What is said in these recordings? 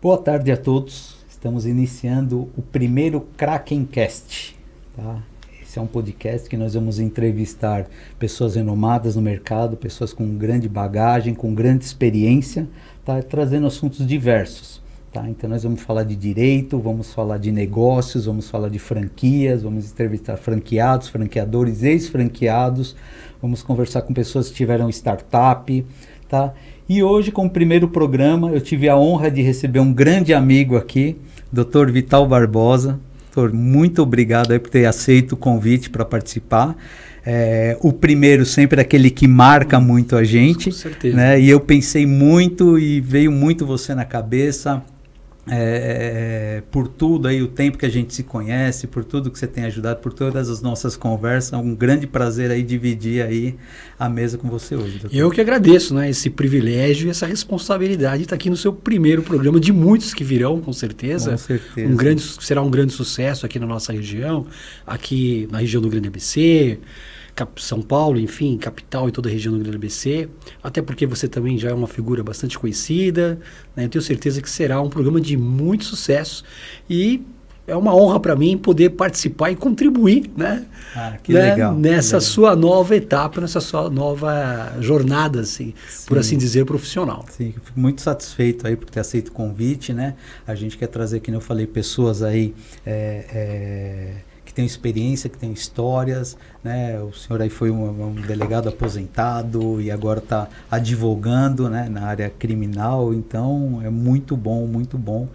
Boa tarde a todos. Estamos iniciando o primeiro Krakencast. Tá? Esse é um podcast que nós vamos entrevistar pessoas renomadas no mercado, pessoas com grande bagagem, com grande experiência, tá? Trazendo assuntos diversos. Tá? Então nós vamos falar de direito, vamos falar de negócios, vamos falar de franquias, vamos entrevistar franqueados, franqueadores, ex-franqueados, vamos conversar com pessoas que tiveram startup, tá? E hoje, como primeiro programa, eu tive a honra de receber um grande amigo aqui, Dr. Vital Barbosa. Doutor, muito obrigado aí por ter aceito o convite para participar. O primeiro sempre é aquele que marca muito a gente. Com certeza. Né? E eu pensei muito e veio muito você na cabeça. Por tudo aí, o tempo que a gente se conhece, por tudo que você tem ajudado, por todas as nossas conversas, é um grande prazer aí dividir aí a mesa com você hoje, doutor. Eu que agradeço, né, esse privilégio e essa responsabilidade de estar aqui no seu primeiro programa, de muitos que virão, com certeza. Com certeza. Será um grande sucesso aqui na nossa região, aqui na região do Grande ABC, São Paulo, enfim, capital e toda a região do Grande ABC, até porque você também já é uma figura bastante conhecida, né? Eu tenho certeza que será um programa de muito sucesso e é uma honra para mim poder participar e contribuir, né? Que legal. Nessa que legal. sua nova etapa, nessa sua nova jornada, assim, por assim dizer, profissional. Sim, eu fico muito satisfeito aí por ter aceito o convite, né? A gente quer trazer, como eu falei, pessoas aí que tem experiência, que tem histórias, né? O senhor aí foi um delegado aposentado e agora está advogando, né, na área criminal, então é muito bom, muito bom.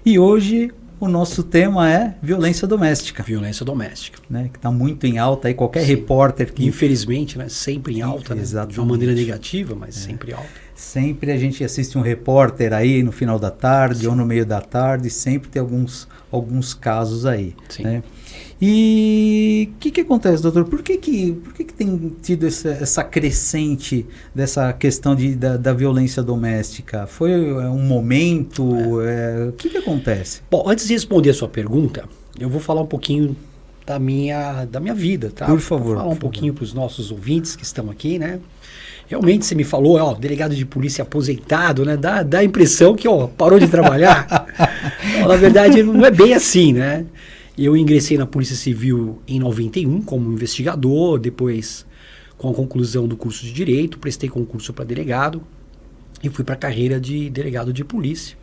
E hoje o nosso tema é violência doméstica. Violência doméstica. Né, que está muito em alta aí, qualquer repórter que... Infelizmente, né, sempre em alta, né, de uma maneira negativa, mas sempre alta. Sempre a gente assiste um repórter aí no final da tarde ou no meio da tarde, sempre tem alguns casos aí. Sim. Né? E o que acontece, doutor? Por que tem tido essa crescente dessa questão da violência doméstica? Foi um momento? O que acontece? Bom, antes de responder a sua pergunta, eu vou falar um pouquinho da minha vida, tá? Por favor. Vou falar um pouquinho para os nossos ouvintes que estão aqui, né? Realmente você me falou, delegado de polícia aposentado, né? Dá a impressão que, parou de trabalhar. Na verdade, não é bem assim, né? Eu ingressei na Polícia Civil em 91 como investigador, depois, com a conclusão do curso de Direito, prestei concurso para delegado e fui para a carreira de delegado de polícia.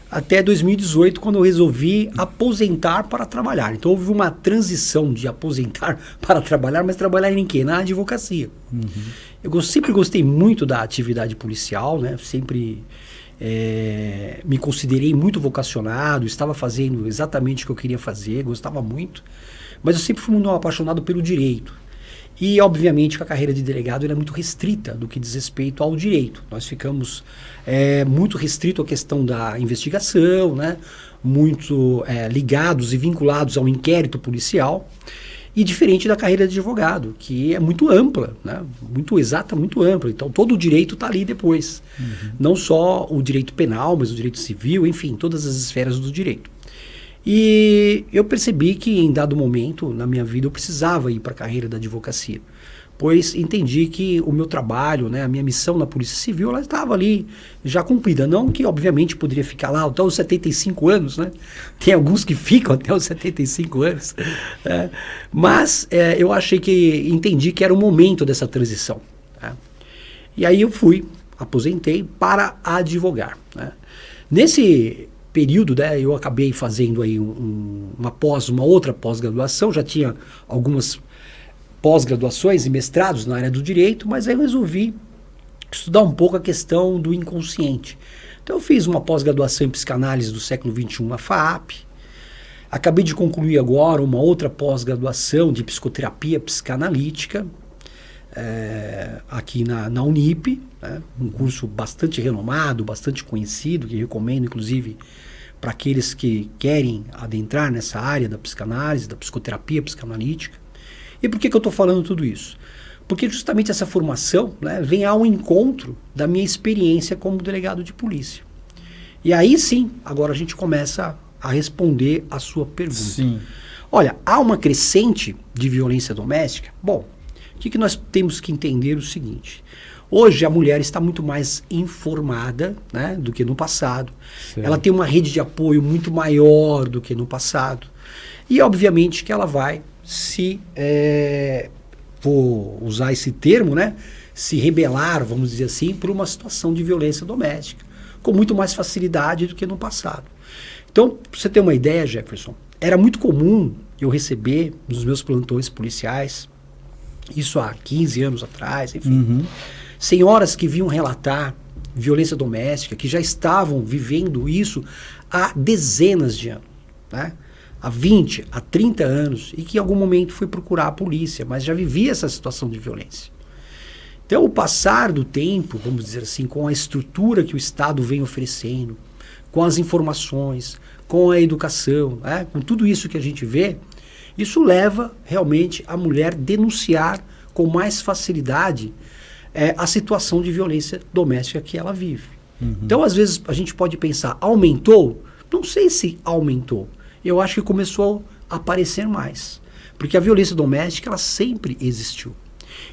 Até 2018, quando eu resolvi aposentar para trabalhar. Então, houve uma transição de aposentar para trabalhar, mas trabalhar em quê? Na advocacia. Uhum. Eu sempre gostei muito da atividade policial, né? Sempre me considerei muito vocacionado, estava fazendo exatamente o que eu queria fazer, gostava muito, mas eu sempre fui muito apaixonado pelo direito. E, obviamente, que a carreira de delegado é muito restrita do que diz respeito ao direito. Nós ficamos muito restrito à questão da investigação, né? Muito ligados e vinculados ao inquérito policial. E diferente da carreira de advogado, que é muito ampla, né? Muito exata, muito ampla. Então, todo o direito está ali depois. Uhum. Não só o direito penal, mas o direito civil, enfim, todas as esferas do direito. E eu percebi que, em dado momento, na minha vida, eu precisava ir para a carreira da advocacia. Pois entendi que o meu trabalho, né, a minha missão na Polícia Civil, ela estava ali já cumprida. Não que, obviamente, poderia ficar lá até os 75 anos, né? Tem alguns que ficam até os 75 anos. Mas eu entendi que era o momento dessa transição. E aí eu aposentei para advogar. Né? Nesse período, né, eu acabei fazendo aí uma outra pós-graduação, já tinha algumas pós-graduações e mestrados na área do direito, mas aí eu resolvi estudar um pouco a questão do inconsciente. Então eu fiz uma pós-graduação em psicanálise do século XXI na FAAP, acabei de concluir agora uma outra pós-graduação de psicoterapia psicanalítica, aqui na Unip, né, um curso bastante renomado, bastante conhecido, que recomendo inclusive para aqueles que querem adentrar nessa área da psicanálise, da psicoterapia psicanalítica. E por que eu estou falando tudo isso? Porque justamente essa formação, né, vem ao encontro da minha experiência como delegado de polícia. E aí sim, agora a gente começa a responder a sua pergunta. Sim. Olha, há uma crescente de violência doméstica? Bom, o que nós temos que entender é o seguinte. Hoje a mulher está muito mais informada, né, do que no passado. Certo. Ela tem uma rede de apoio muito maior do que no passado. E obviamente que ela vai vou usar esse termo, né, se rebelar, vamos dizer assim, por uma situação de violência doméstica, com muito mais facilidade do que no passado. Então, para você ter uma ideia, Jefferson, era muito comum eu receber nos meus plantões policiais, isso há 15 anos atrás, enfim, senhoras que vinham relatar violência doméstica, que já estavam vivendo isso há dezenas de anos, né? Há 20, há 30 anos, e que em algum momento foi procurar a polícia, mas já vivia essa situação de violência. Então, o passar do tempo, vamos dizer assim, com a estrutura que o Estado vem oferecendo, com as informações, com a educação, né, com tudo isso que a gente vê, isso leva realmente a mulher denunciar com mais facilidade a situação de violência doméstica que ela vive. Então, às vezes, a gente pode pensar, aumentou? Não sei se aumentou. Eu acho que começou a aparecer mais. Porque a violência doméstica, ela sempre existiu.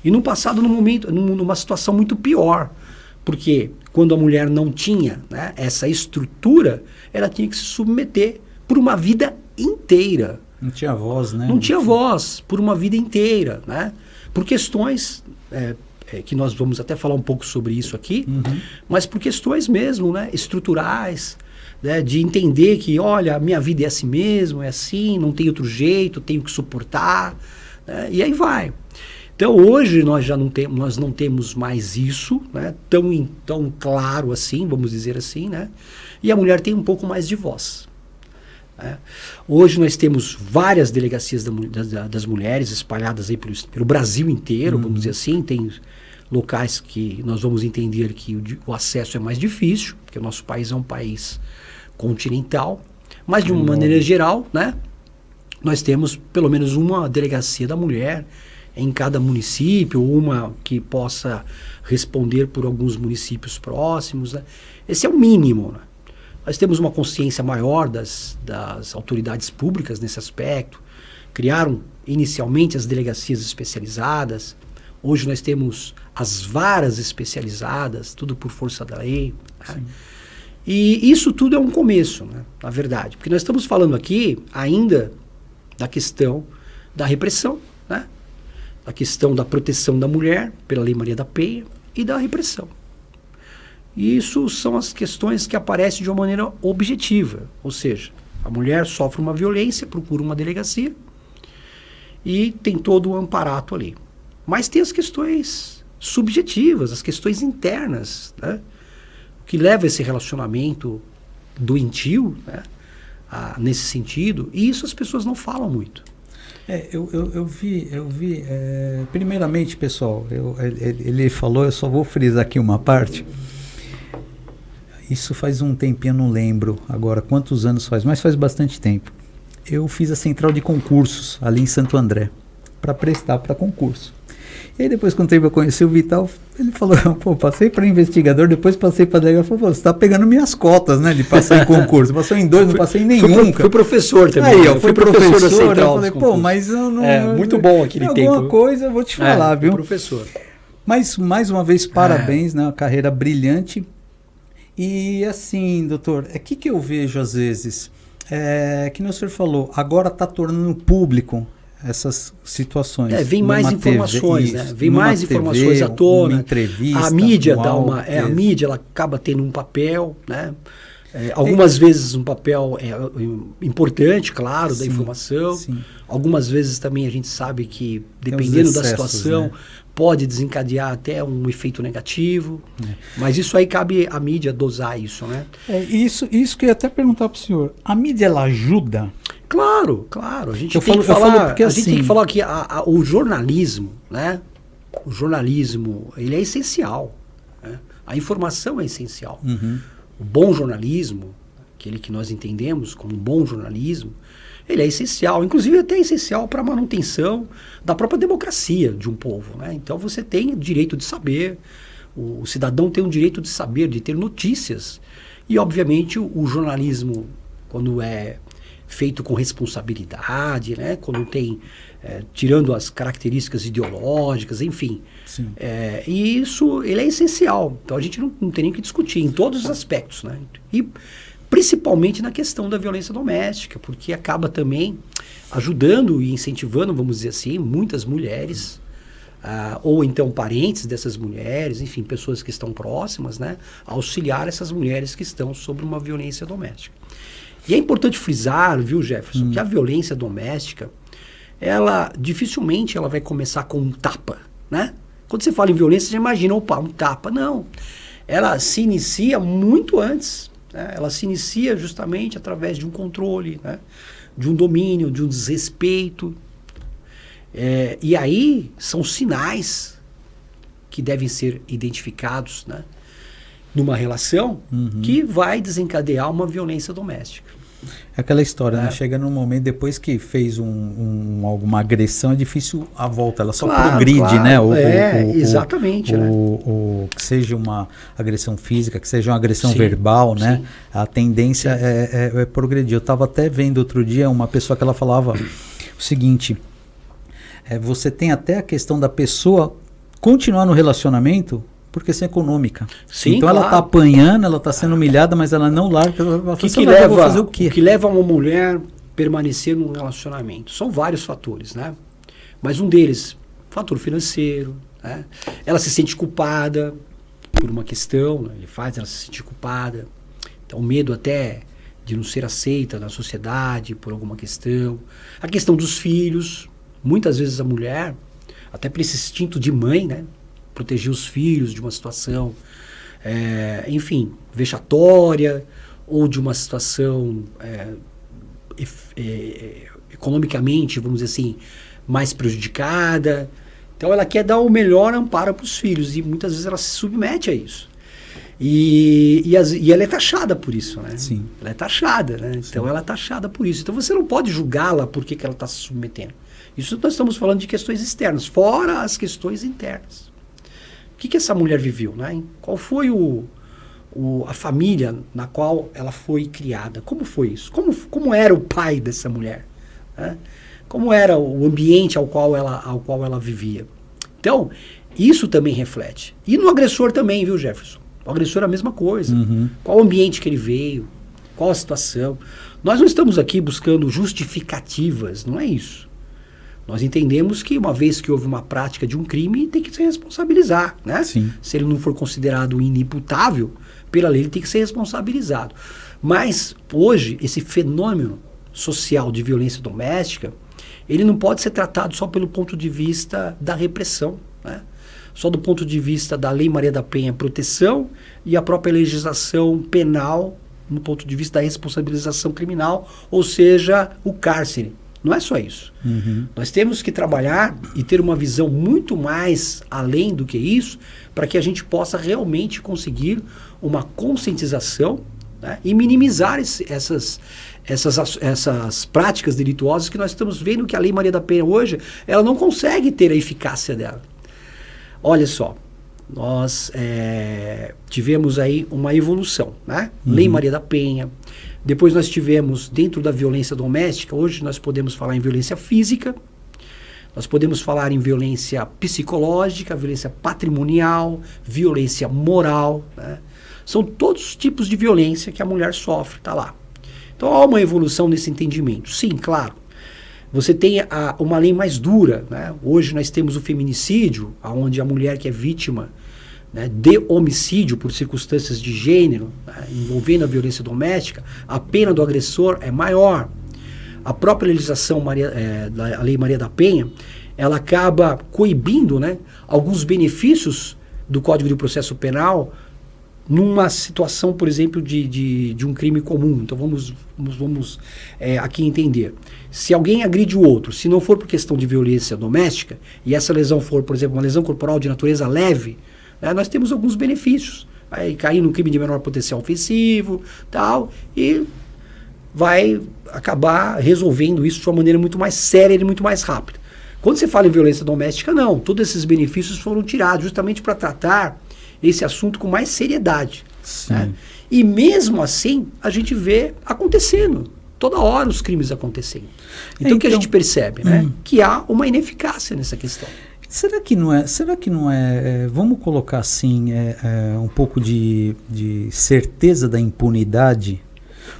E no passado, numa situação muito pior. Porque quando a mulher não tinha, né, essa estrutura, ela tinha que se submeter por uma vida inteira. Não tinha voz, né? Não tinha voz por uma vida inteira, né? Por questões que nós vamos até falar um pouco sobre isso aqui, mas por questões mesmo, né, estruturais, né, de entender que, olha, a minha vida é assim mesmo, é assim, não tem outro jeito, tenho que suportar, né, e aí vai. Então hoje nós não temos mais isso, né, tão claro assim, vamos dizer assim, né, e a mulher tem um pouco mais de voz. Hoje nós temos várias delegacias das mulheres espalhadas aí pelo Brasil inteiro, vamos dizer assim. Tem locais que nós vamos entender que o acesso é mais difícil, porque o nosso país é um país continental, mas de uma maneira geral, né, nós temos pelo menos uma delegacia da mulher em cada município, uma que possa responder por alguns municípios próximos, né? Esse é o mínimo, né? Nós temos uma consciência maior das autoridades públicas nesse aspecto. Criaram inicialmente as delegacias especializadas. Hoje nós temos as varas especializadas, tudo por força da lei. Né? E isso tudo é um começo, né, na verdade. Porque nós estamos falando aqui ainda da questão da repressão, né? Da questão da proteção da mulher pela Lei Maria da Penha e da repressão. E isso são as questões que aparecem de uma maneira objetiva, ou seja, a mulher sofre uma violência, procura uma delegacia e tem todo o amparato ali. Mas tem as questões subjetivas, as questões internas, né, que leva esse relacionamento doentio, né, nesse sentido, e isso as pessoas não falam muito. Eu vi, primeiramente, pessoal, ele falou, eu só vou frisar aqui uma parte. Isso faz um tempinho, eu não lembro agora quantos anos faz, mas faz bastante tempo. Eu fiz a central de concursos ali em Santo André, para prestar para concurso. E aí depois, quando eu conheci o Vital, ele falou, pô, passei para investigador, depois passei para delegado, falou, pô, você está pegando minhas cotas, né, de passar em concurso. Passou em 2, não passei em nenhum. Fui professor também. Aí, fui professor da central. Eu falei, pô, mas eu não... muito bom aquele tempo. Alguma coisa eu vou te falar, viu? Professor. Mas, mais uma vez, parabéns, né, uma carreira brilhante. E assim, doutor, que eu vejo às vezes, que o senhor falou, agora está tornando público essas situações. Vem mais informações, né? Vem mais informações à tona. Uma entrevista, a mídia a mídia ela acaba tendo um papel, né? Algumas vezes um papel importante, claro, da informação. Sim. Algumas vezes também a gente sabe que, dependendo excessos, da situação, né, pode desencadear até um efeito negativo. Mas isso aí cabe à mídia dosar isso, né? Isso que eu ia até perguntar para o senhor. A mídia, ela ajuda? Claro. A gente tem que falar que o jornalismo, né? O jornalismo, ele é essencial. Né? A informação é essencial. O bom jornalismo, aquele que nós entendemos como bom jornalismo, ele é essencial, inclusive até essencial para a manutenção da própria democracia de um povo. Né? Então você tem o direito de saber, o cidadão tem o direito de saber, de ter notícias. E obviamente o jornalismo, quando é feito com responsabilidade, né? Quando tem, tirando as características ideológicas, enfim. E isso, ele é essencial. Então a gente não tem nem que discutir em todos os aspectos, né? E principalmente na questão da violência doméstica, porque acaba também ajudando e incentivando, vamos dizer assim, muitas mulheres, ou então parentes dessas mulheres, enfim, pessoas que estão próximas, né? A auxiliar essas mulheres que estão sob uma violência doméstica. E é importante frisar, viu, Jefferson, que a violência doméstica, dificilmente ela vai começar com um tapa, né? Quando você fala em violência, você já imagina, opa, um tapa. Não. Ela se inicia muito antes, né? Ela se inicia justamente através de um controle, né? De um domínio, de um desrespeito. E aí são sinais que devem ser identificados, né? Numa relação que vai desencadear uma violência doméstica. É aquela história, né? Chega num momento, depois que fez alguma agressão, é difícil a volta, ela só progride, né? Exatamente. Que seja uma agressão física, que seja uma agressão verbal, né? Sim. A tendência é progredir. Eu estava até vendo outro dia uma pessoa que ela falava o seguinte, você tem até a questão da pessoa continuar no relacionamento por questão econômica. Sim, então ela está apanhando, ela está sendo humilhada, mas ela não larga. O que leva uma mulher a permanecer num relacionamento? São vários fatores, né? Mas um deles, fator financeiro, né? Ela se sente culpada por uma questão, né? Ele faz ela se sentir culpada. Então, medo até de não ser aceita na sociedade por alguma questão. A questão dos filhos. Muitas vezes a mulher, até por esse instinto de mãe, né? Proteger os filhos de uma situação, enfim, vexatória, ou de uma situação economicamente, vamos dizer assim, mais prejudicada. Então ela quer dar o melhor amparo para os filhos, e muitas vezes ela se submete a isso. E ela é taxada por isso, né? Sim. Ela é taxada, né? Então ela é taxada por isso. Então você não pode julgá-la porque que ela está se submetendo. Isso nós estamos falando de questões externas, fora as questões internas. O que essa mulher viveu, né? Qual foi a família na qual ela foi criada? Como foi isso? Como era o pai dessa mulher? Né? Como era o ambiente ao qual ela vivia? Então, isso também reflete. E no agressor também, viu, Jefferson? O agressor é a mesma coisa. Qual o ambiente que ele veio? Qual a situação? Nós não estamos aqui buscando justificativas, não é isso. Nós entendemos que uma vez que houve uma prática de um crime, tem que se responsabilizar, né? Sim. Se ele não for considerado inimputável, pela lei ele tem que ser responsabilizado. Mas hoje, esse fenômeno social de violência doméstica, ele não pode ser tratado só pelo ponto de vista da repressão, né? Só do ponto de vista da Lei Maria da Penha, proteção, e a própria legislação penal no ponto de vista da responsabilização criminal, ou seja, o cárcere. Não é só isso. Nós temos que trabalhar e ter uma visão muito mais além do que isso, para que a gente possa realmente conseguir uma conscientização, né, e minimizar essas práticas delituosas que nós estamos vendo que a Lei Maria da Penha hoje, ela não consegue ter a eficácia dela. Olha só, nós tivemos aí uma evolução, né? Lei Maria da Penha. Depois nós tivemos, dentro da violência doméstica, hoje nós podemos falar em violência física, nós podemos falar em violência psicológica, violência patrimonial, violência moral, né? São todos os tipos de violência que a mulher sofre, tá lá. Então há uma evolução nesse entendimento. Sim, claro. Você tem uma lei mais dura, né? Hoje nós temos o feminicídio, onde a mulher que é vítima, né, de homicídio por circunstâncias de gênero, né, envolvendo a violência doméstica, a pena do agressor é maior. A própria legislação da Lei Maria da Penha, ela acaba coibindo, né, alguns benefícios do Código de Processo Penal numa situação, por exemplo, de um crime comum. Então vamos aqui entender. Se alguém agride o outro, se não for por questão de violência doméstica, e essa lesão for, por exemplo, uma lesão corporal de natureza leve, nós temos alguns benefícios. Vai cair no crime de menor potencial ofensivo, tal, e vai acabar resolvendo isso de uma maneira muito mais séria e muito mais rápida. Quando você fala em violência doméstica, não. Todos esses benefícios foram tirados justamente para tratar esse assunto com mais seriedade. Né? E mesmo assim, a gente vê acontecendo. toda hora os crimes acontecendo. Então o que a gente percebe, né? Que há uma ineficácia nessa questão. Será que não é, vamos colocar assim, um pouco de certeza da impunidade?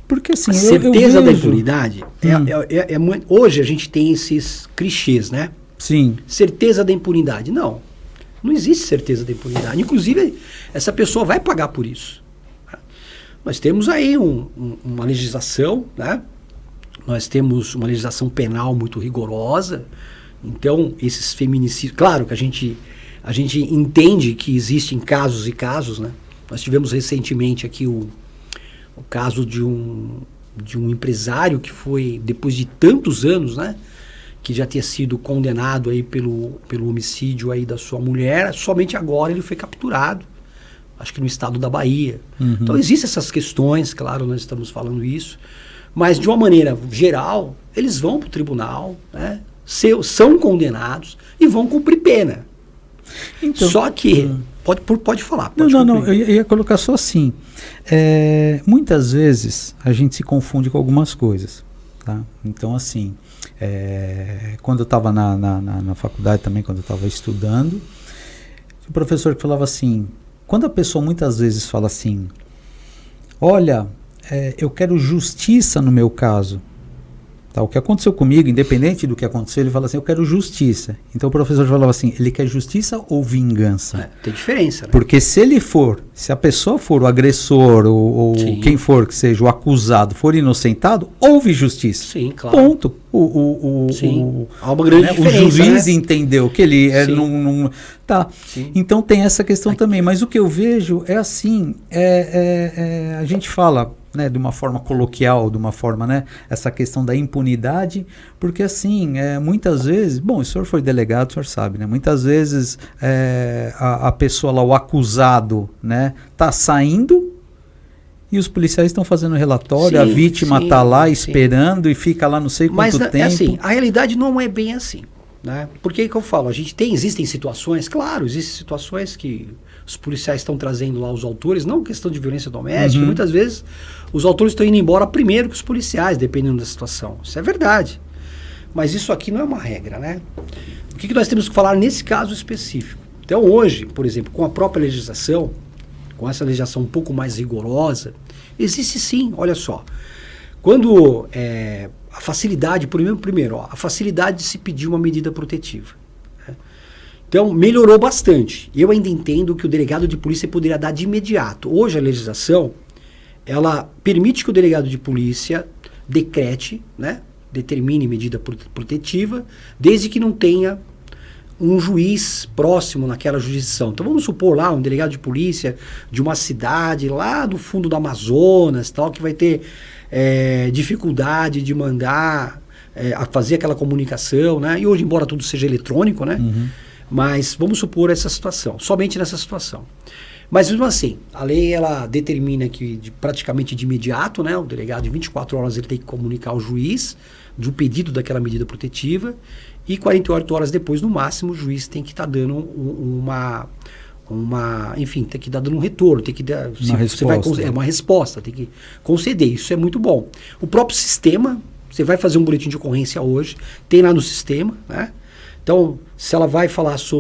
Porque assim, a certeza da impunidade, hoje a gente tem esses clichês, né? Sim. Certeza da impunidade. Não existe certeza da impunidade. Inclusive, essa pessoa vai pagar por isso. Nós temos aí uma legislação, né? Nós temos uma legislação penal muito rigorosa. Então, esses feminicídios... Claro que a gente entende que existem casos e casos, né? Nós tivemos recentemente aqui o caso de um empresário que foi, depois de tantos anos, né? Que já tinha sido condenado aí pelo homicídio aí da sua mulher, somente agora ele foi capturado, acho que no estado da Bahia. Uhum. Então existem essas questões, claro, nós estamos falando isso, mas de uma maneira geral, eles vão para o tribunal, né, são condenados e vão cumprir pena. Então, só que, pode falar. Não, eu ia colocar só assim, muitas vezes a gente se confunde com algumas coisas, tá? Então assim... quando eu estava na faculdade também, quando eu estava estudando, o professor que falava assim, quando a pessoa muitas vezes fala assim, olha, eu quero justiça no meu caso, tá? O que aconteceu comigo, independente do que aconteceu, ele fala assim, eu quero justiça. Então o professor falava assim, ele quer justiça ou vingança? Tem diferença, né? Porque se a pessoa for o agressor ou quem for que seja o acusado, for inocentado, houve justiça. Sim, claro. Ponto. Há uma grande diferença, o juiz, né, né? entendeu que ele tá. Sim. Então tem essa questão também. Mas o que eu vejo é assim, a gente fala, né, de uma forma coloquial, de uma forma, né, essa questão da impunidade, porque assim, muitas vezes, bom, o senhor foi delegado, o senhor sabe, né, muitas vezes a pessoa lá, o acusado, né, tá saindo e os policiais estão fazendo relatório, a vítima está lá esperando e fica lá não sei quanto tempo. Mas assim, a realidade não é bem assim, né? Por que eu falo? Existem situações, claro, existem situações que os policiais estão trazendo lá os autores, não questão de violência doméstica, muitas vezes os autores estão indo embora primeiro que os policiais, dependendo da situação. Isso é verdade. Mas isso aqui não é uma regra, né? O que nós temos que falar nesse caso específico? Então hoje, por exemplo, com a própria legislação, com essa legislação um pouco mais rigorosa, existe sim, olha só, quando a facilidade, a facilidade de se pedir uma medida protetiva. Né? Então, melhorou bastante. Eu ainda entendo que o delegado de polícia poderia dar de imediato. Hoje a legislação, ela permite que o delegado de polícia decrete, né, determine medida protetiva, desde que não tenha um juiz próximo naquela jurisdição. Então vamos supor lá um delegado de polícia de uma cidade lá do fundo do Amazonas, tal, que vai ter dificuldade de mandar a fazer aquela comunicação, né? E hoje, embora tudo seja eletrônico, né? Mas vamos supor essa situação, somente nessa situação. Mas mesmo assim, a lei ela determina que praticamente de imediato, né, o delegado de 24 horas ele tem que comunicar ao juiz do pedido daquela medida protetiva e 48 horas depois, no máximo, o juiz tem que estar dando enfim, tem que dar dando um retorno, tem que dar uma resposta, tem que conceder, isso é muito bom. O próprio sistema, você vai fazer um boletim de ocorrência hoje, tem lá no sistema, né? Então, se ela vai falar se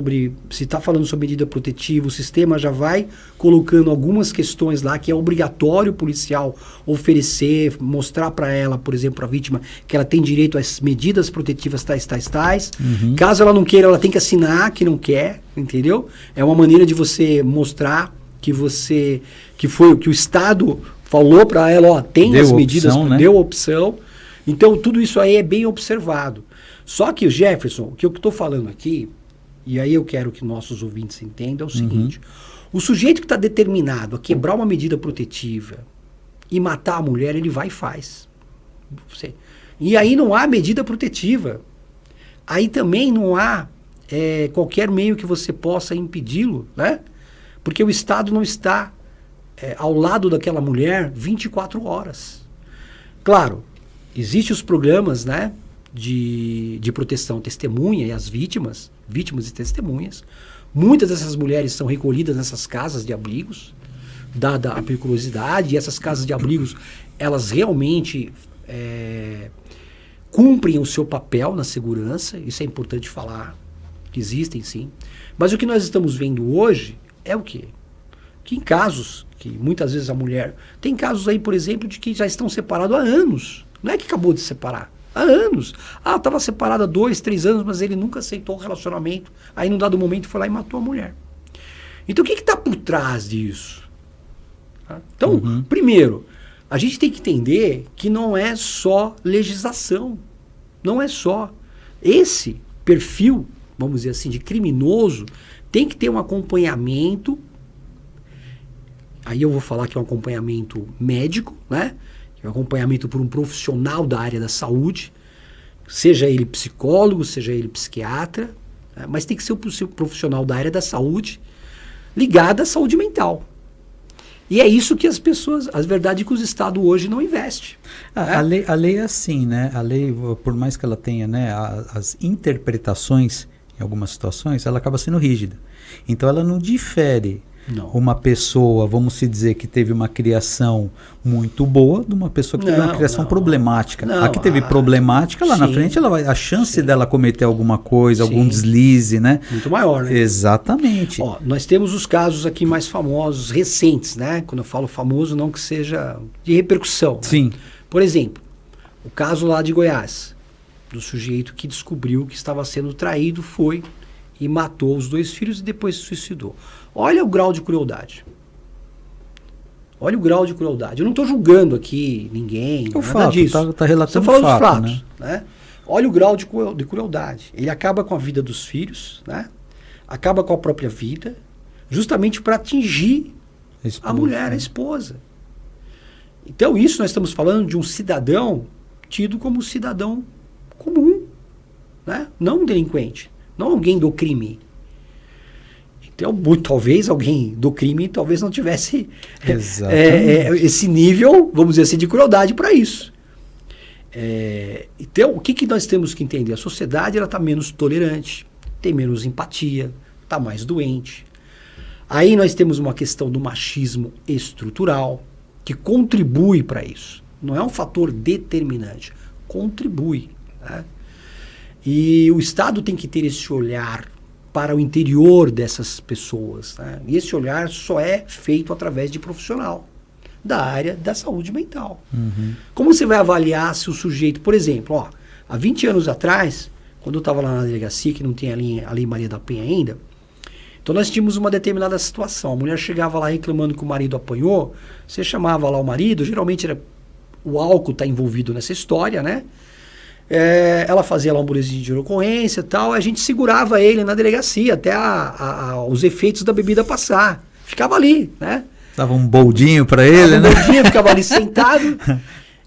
está falando sobre medida protetiva, o sistema já vai colocando algumas questões lá que é obrigatório o policial oferecer, mostrar para ela, por exemplo, para a vítima, que ela tem direito às medidas protetivas tais. Caso ela não queira, ela tem que assinar que não quer, entendeu? É uma maneira de você mostrar que o Estado falou para ela, ó, tem as medidas, né? Deu opção. Então, tudo isso aí é bem observado. Só que, Jefferson, o que eu estou falando aqui, e aí eu quero que nossos ouvintes entendam, é o seguinte: o sujeito que está determinado a quebrar uma medida protetiva e matar a mulher, ele vai e faz. E aí não há medida protetiva. Aí também não há qualquer meio que você possa impedi-lo, né? Porque o Estado não está ao lado daquela mulher 24 horas. Claro, existem os programas, né, de proteção à testemunha e às vítimas e testemunhas. Muitas dessas mulheres são recolhidas nessas casas de abrigos, dada a periculosidade, e essas casas de abrigos, elas realmente cumprem o seu papel na segurança, isso é importante falar, que existem sim. Mas o que nós estamos vendo hoje é o quê? Que em casos, que muitas vezes a mulher... Tem casos aí, por exemplo, de que já estão separados há anos. Não é que acabou de separar. Há anos. Estava separado há 2, 3 anos, mas ele nunca aceitou o relacionamento. Aí, num dado momento, foi lá e matou a mulher. Então, o que está por trás disso? Então, primeiro, a gente tem que entender que não é só legislação. Não é só. Esse perfil, vamos dizer assim, de criminoso, tem que ter um acompanhamento. Aí eu vou falar que é um acompanhamento médico, né? É um acompanhamento por um profissional da área da saúde, seja ele psicólogo, seja ele psiquiatra, né? Mas tem que ser um profissional da área da saúde ligado à saúde mental. E é isso que as pessoas, a verdade é que os Estados hoje não investem. Né? A lei é assim, né? A lei, por mais que ela tenha, né, as interpretações em algumas situações, ela acaba sendo rígida. Então ela não difere uma pessoa, vamos se dizer, que teve uma criação muito boa de uma pessoa que teve uma criação problemática. A que teve problemática, lá na frente, a chance dela cometer alguma coisa, algum deslize, né? Muito maior, né? Exatamente. Ó, nós temos os casos aqui mais famosos, recentes, né? Quando eu falo famoso, não que seja de repercussão. Sim. Né? Por exemplo, o caso lá de Goiás, do sujeito que descobriu que estava sendo traído, foi e matou os 2 filhos e depois se suicidou. Olha o grau de crueldade. Olha o grau de crueldade. Eu não estou julgando aqui ninguém, nada disso. Tá relatando Estou falando fato, dos fatos. Né? Olha o grau de crueldade. Ele acaba com a vida dos filhos, né? Acaba com a própria vida, justamente para atingir a mulher, a esposa. Então isso nós estamos falando de um cidadão tido como cidadão comum, né? Não um delinquente, não alguém do crime. Então, talvez alguém do crime talvez não tivesse esse nível, vamos dizer assim, de crueldade para isso. Então, o que nós temos que entender? A sociedade está menos tolerante, tem menos empatia, está mais doente. Aí nós temos uma questão do machismo estrutural, que contribui para isso. Não é um fator determinante, contribui. Né? E o Estado tem que ter esse olhar para o interior dessas pessoas. Né? E esse olhar só é feito através de profissional da área da saúde mental. Como você vai avaliar se o sujeito, por exemplo, há 20 anos atrás, quando eu estava lá na delegacia, que não tinha a Lei Maria da Penha ainda, então nós tínhamos uma determinada situação. A mulher chegava lá reclamando que o marido apanhou, você chamava lá o marido, geralmente o álcool está envolvido nessa história, né? Ela fazia lá um boletim de ocorrência e tal, a gente segurava ele na delegacia até os efeitos da bebida passar. Ficava ali, né? Dava um boldinho para ele, né? Boldinho, ficava ali sentado.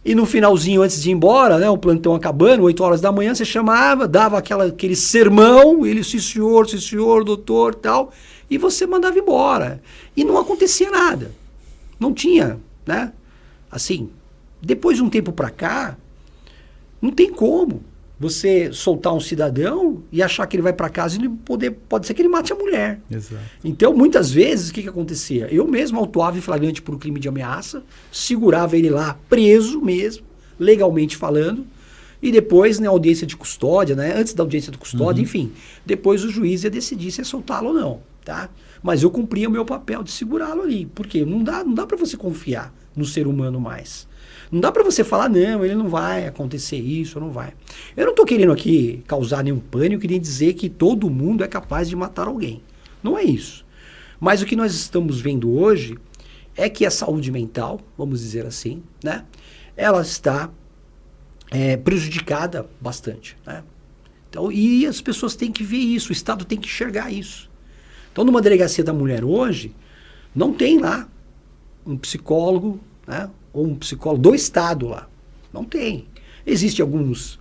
E no finalzinho, antes de ir embora, né, o plantão acabando, 8 horas da manhã, você chamava, dava aquele sermão, ele, sim senhor, doutor, tal, e você mandava embora. E não acontecia nada. Não tinha, né? Assim, depois de um tempo para cá, não tem como você soltar um cidadão e achar que ele vai para casa e pode ser que ele mate a mulher. Exato. Então, muitas vezes, o que acontecia? Eu mesmo autuava em flagrante por crime de ameaça, segurava ele lá preso mesmo, legalmente falando, e depois, na audiência de custódia, né, antes da audiência de custódia, enfim, depois o juiz ia decidir se ia soltá-lo ou não. Tá? Mas eu cumpria o meu papel de segurá-lo ali, porque não dá para você confiar no ser humano mais. Não dá para você falar, não, ele não vai acontecer isso, não vai. Eu não estou querendo aqui causar nenhum pânico, nem dizer que todo mundo é capaz de matar alguém. Não é isso. Mas o que nós estamos vendo hoje é que a saúde mental, vamos dizer assim, né, ela está prejudicada bastante. Né? Então, e as pessoas têm que ver isso, o Estado tem que enxergar isso. Então, numa delegacia da mulher hoje, não tem lá um psicólogo, né, ou um psicólogo do Estado lá. Não tem. Existem alguns,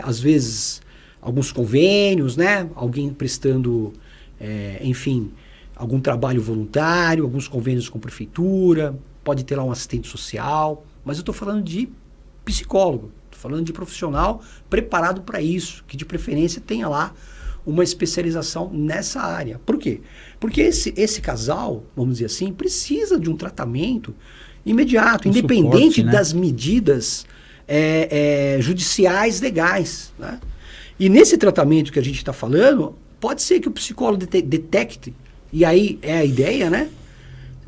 às vezes, alguns convênios, né? Alguém prestando, enfim, algum trabalho voluntário, alguns convênios com prefeitura, pode ter lá um assistente social, mas eu estou falando de psicólogo, estou falando de profissional preparado para isso, que de preferência tenha lá uma especialização nessa área. Por quê? Porque esse casal, vamos dizer assim, precisa de um tratamento imediato, independente suporte, né, das medidas judiciais legais, né? E nesse tratamento que a gente está falando, pode ser que o psicólogo detecte, e aí é a ideia, né,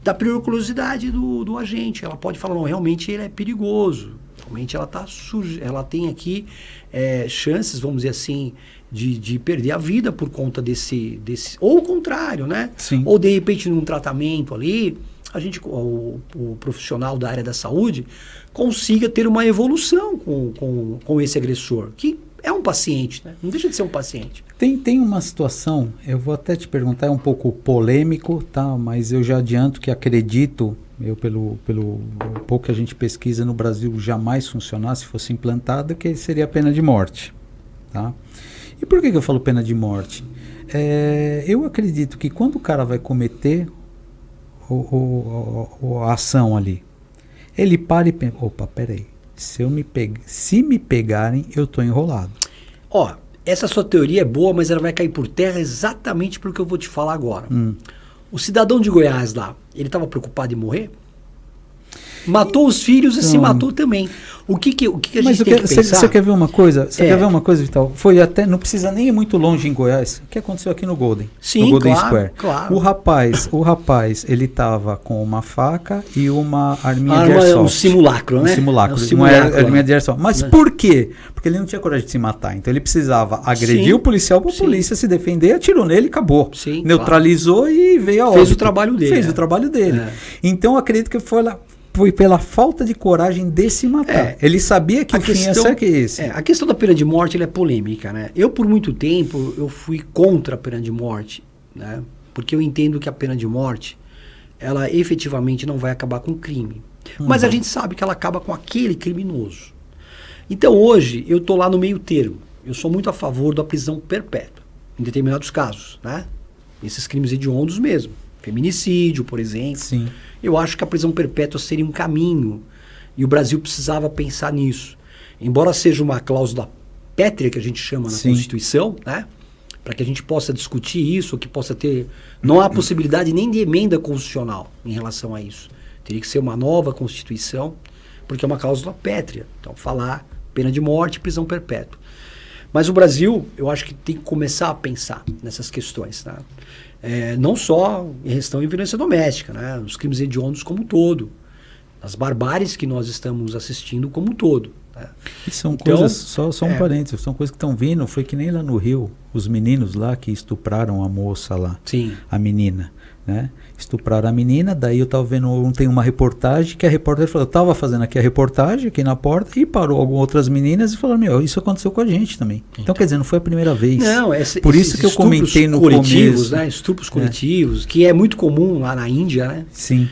da periculosidade do agente. Ela pode falar, não, realmente ele é perigoso, realmente ela tem aqui chances, vamos dizer assim, de perder a vida por conta desse ou o contrário, né? Sim. Ou de repente num tratamento ali, o profissional da área da saúde consiga ter uma evolução com esse agressor, que é um paciente, né? Não deixa de ser um paciente. Tem uma situação, eu vou até te perguntar, é um pouco polêmico, tá? Mas eu já adianto que acredito, pelo pouco que a gente pesquisa no Brasil, jamais funcionar se fosse implantada, que seria a pena de morte, tá? E por que eu falo pena de morte? Eu acredito que quando o cara vai cometer a ação ali, ele para e pensa, opa, peraí, se me pegarem, eu estou enrolado. Ó, essa sua teoria é boa, mas ela vai cair por terra exatamente pelo que eu vou te falar agora. O cidadão de Goiás lá, ele estava preocupado em morrer? Matou os filhos e se matou também. O que a gente tem que pensar? Você quer ver uma coisa? Quer ver uma coisa, Vital? Foi até, não precisa nem ir muito longe em Goiás. O que aconteceu aqui no Golden? Sim, no Golden claro, Square. Claro. O rapaz, ele tava com uma faca e uma arminha de airsoft. Um simulacro, né? Um simulacro, uma arminha de airsoft. Mas por quê? Porque ele não tinha coragem de se matar. Então ele precisava agredir o policial para a polícia se defender, atirou nele e acabou. Sim, neutralizou e veio a óbito. Fez o trabalho dele. Fez o trabalho dele. Então eu acredito que foi pela falta de coragem de se matar. Ele sabia que o fim ia ser esse. A questão da pena de morte ela é polêmica, né? Eu, por muito tempo, eu fui contra a pena de morte, né? Porque eu entendo que a pena de morte, ela efetivamente não vai acabar com o crime. Mas a gente sabe que ela acaba com aquele criminoso. Então, hoje, eu estou lá no meio termo. Eu sou muito a favor da prisão perpétua, em determinados casos, né? Esses crimes hediondos mesmo. Feminicídio, por exemplo. Sim. Eu acho que a prisão perpétua seria um caminho e o Brasil precisava pensar nisso. Embora seja uma cláusula pétrea, que a gente chama na Constituição, né? Para que a gente possa discutir isso, que possa ter... Não há possibilidade nem de emenda constitucional em relação a isso. Teria que ser uma nova Constituição, porque é uma cláusula pétrea. Então, falar pena de morte e prisão perpétua. Mas o Brasil, eu acho que tem que começar a pensar nessas questões, tá? Não só em questão de violência doméstica, né? Os crimes hediondos como um todo, as barbáries que nós estamos assistindo como um todo. Né? E são coisas, só um parênteses, são coisas que estão vindo, foi que nem lá no Rio, os meninos lá que estupraram a moça lá, a menina, né? Estupraram a menina, daí eu estava vendo, tem uma reportagem, que a repórter falou, eu estava fazendo aqui a reportagem, aqui na porta, e parou algumas outras meninas e falou, isso aconteceu com a gente também. Então quer dizer, não foi a primeira vez. Não, por isso que eu comentei no começo. Né? Estupros coletivos, que é muito comum lá na Índia, né? Sim.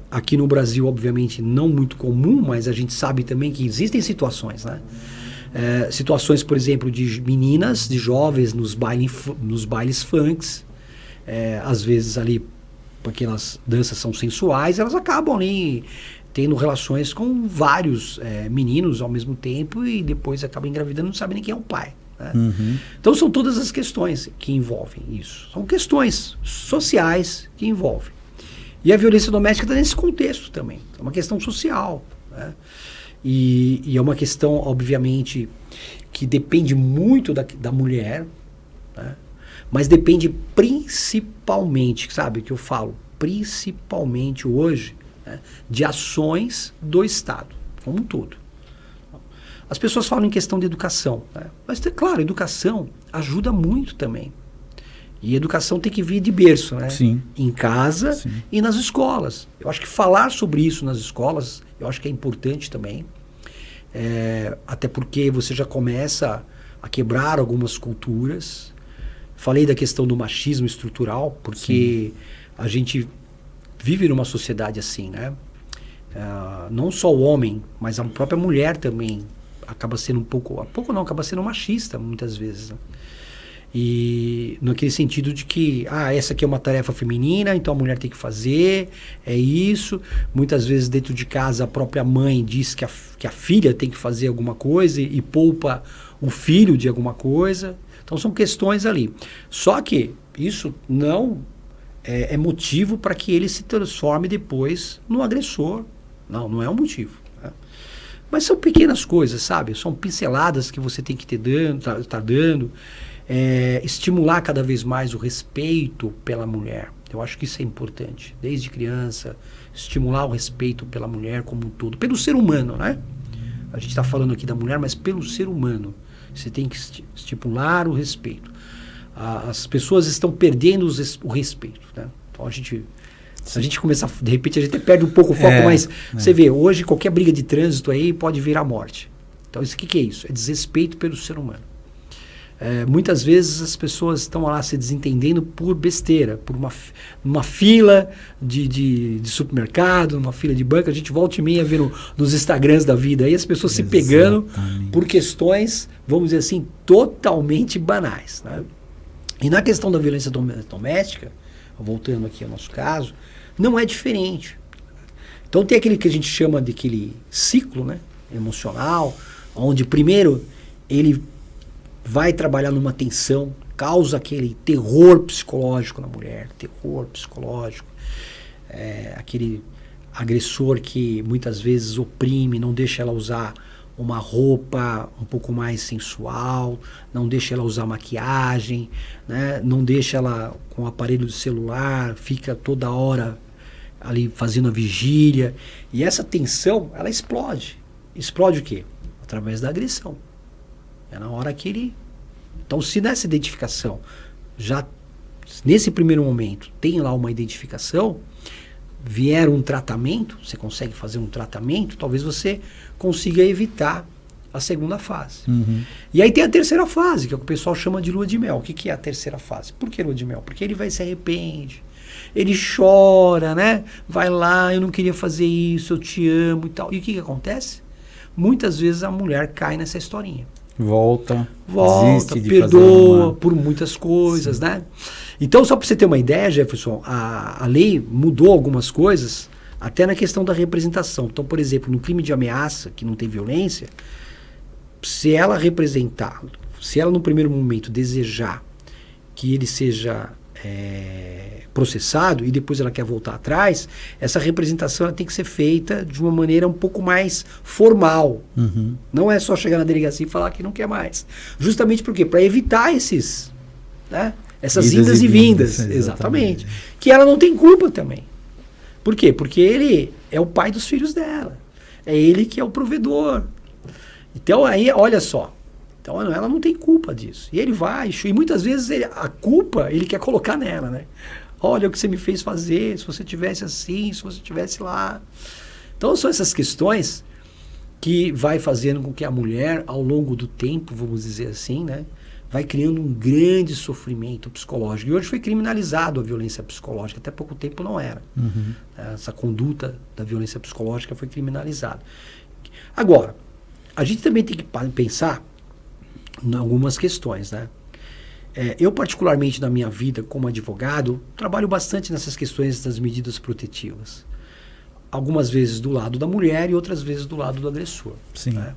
Aqui no Brasil, obviamente, não muito comum, mas a gente sabe também que existem situações, né? Situações, por exemplo, de meninas, de jovens nos bailes funks, às vezes ali, porque as danças são sensuais, elas acabam ali tendo relações com vários meninos ao mesmo tempo e depois acabam engravidando e não sabem nem quem é o pai. Né? Então são todas as questões que envolvem isso. São questões sociais que envolvem. E a violência doméstica está nesse contexto também. É uma questão social. Né? E é uma questão, obviamente, que depende muito da mulher, né? Mas depende principalmente, sabe o que eu falo? Principalmente hoje, né, de ações do Estado, como um todo. As pessoas falam em questão de educação, né? Mas, claro, educação ajuda muito também. E educação tem que vir de berço, né? Sim. Em casa e nas escolas. Eu acho que falar sobre isso nas escolas, eu acho que é importante também. Até porque você já começa a quebrar algumas culturas. Falei da questão do machismo estrutural, porque a gente vive numa sociedade assim, né? Não só o homem, mas a própria mulher também acaba sendo acaba sendo machista muitas vezes, né? E naquele sentido de que, essa aqui é uma tarefa feminina, então a mulher tem que fazer, é isso. Muitas vezes dentro de casa a própria mãe diz que a filha tem que fazer alguma coisa e poupa o filho de alguma coisa. Então são questões ali. Só que isso não é motivo para que ele se transforme depois no agressor. Não é um motivo. Né? Mas são pequenas coisas, sabe? São pinceladas que você tem que tá dando. Estimular cada vez mais o respeito pela mulher. Eu acho que isso é importante. Desde criança, estimular o respeito pela mulher como um todo. Pelo ser humano, né? A gente está falando aqui da mulher, mas pelo ser humano. Você tem que estimular o respeito. As pessoas estão perdendo o respeito, né? Então a gente começar, de repente a gente até perde um pouco o foco, mas você vê, hoje qualquer briga de trânsito aí pode virar morte. Então isso que é isso? É desrespeito pelo ser humano. Muitas vezes as pessoas estão lá se desentendendo por besteira, por uma fila de supermercado, numa fila de banco. A gente volta e meia vê nos Instagrams da vida aí as pessoas se pegando por questões, vamos dizer assim, totalmente banais, né? E na questão da violência doméstica, voltando aqui ao nosso caso, não é diferente. Então tem aquele que a gente chama de aquele ciclo, né, emocional, onde primeiro ele vai trabalhar numa tensão, causa aquele terror psicológico na mulher, terror psicológico, aquele agressor que muitas vezes oprime, não deixa ela usar uma roupa um pouco mais sensual, não deixa ela usar maquiagem, né? Não deixa ela com o aparelho de celular, fica toda hora ali fazendo a vigília. E essa tensão, ela explode. Explode o quê? Através da agressão. É na hora que ele... Então, se nessa identificação, já nesse primeiro momento, tem lá uma identificação, vier um tratamento, você consegue fazer um tratamento, talvez você consiga evitar a segunda fase. Uhum. E aí tem a terceira fase, que é o que o pessoal chama de lua de mel. O que é a terceira fase? Por que lua de mel? Porque ele vai se arrepende, ele chora, né? Vai lá, eu não queria fazer isso, eu te amo e tal. E o que acontece? Muitas vezes a mulher cai nessa historinha. Volta, perdoa por muitas coisas, né? Então, só para você ter uma ideia, Jefferson, a lei mudou algumas coisas, até na questão da representação. Então, por exemplo, no crime de ameaça, que não tem violência, se ela representar, se ela no primeiro momento desejar que ele seja processado e depois ela quer voltar atrás, essa representação ela tem que ser feita de uma maneira um pouco mais formal. Uhum. Não é só chegar na delegacia e falar que não quer mais. Justamente por quê? Para evitar esses, né? Essas idas e vindas. Exatamente. Que ela não tem culpa também. Por quê? Porque ele é o pai dos filhos dela. É ele que é o provedor. Então aí, olha só. Então ela não tem culpa disso. E ele vai, e muitas vezes a culpa ele quer colocar nela, né? Olha o que você me fez fazer, se você tivesse assim, se você tivesse lá. Então são essas questões que vai fazendo com que a mulher, ao longo do tempo, vamos dizer assim, né, vai criando um grande sofrimento psicológico. E hoje foi criminalizado a violência psicológica, até pouco tempo não era. Uhum. Essa conduta da violência psicológica foi criminalizada. Agora, a gente também tem que pensar em algumas questões, né? Eu, particularmente, na minha vida como advogado, trabalho bastante nessas questões das medidas protetivas. Algumas vezes do lado da mulher e outras vezes do lado do agressor. Sim. Né?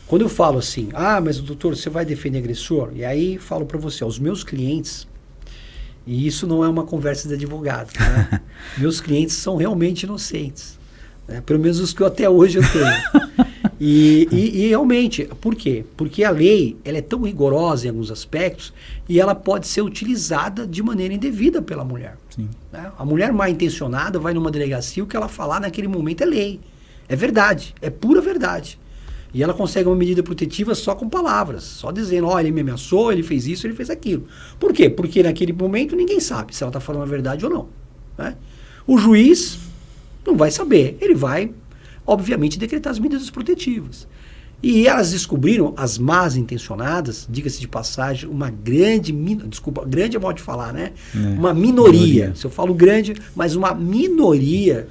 Quando eu falo assim, mas doutor, você vai defender agressor? E aí falo para você, os meus clientes, e isso não é uma conversa de advogado, né? Meus clientes são realmente inocentes. Né? Pelo menos os que até hoje eu tenho. E realmente, por quê? Porque a lei ela é tão rigorosa em alguns aspectos e ela pode ser utilizada de maneira indevida pela mulher. Sim. Né? A mulher mal intencionada vai numa delegacia, o que ela falar naquele momento é lei. É verdade, é pura verdade. E ela consegue uma medida protetiva só com palavras, só dizendo, ele me ameaçou, ele fez isso, ele fez aquilo. Por quê? Porque naquele momento ninguém sabe se ela está falando a verdade ou não. Né? O juiz não vai saber, ele vai, obviamente, decretar as medidas protetivas. E elas descobriram, as más intencionadas, diga-se de passagem, uma grande, grande é modo de falar, né? Uma minoria. Se eu falo grande, mas uma minoria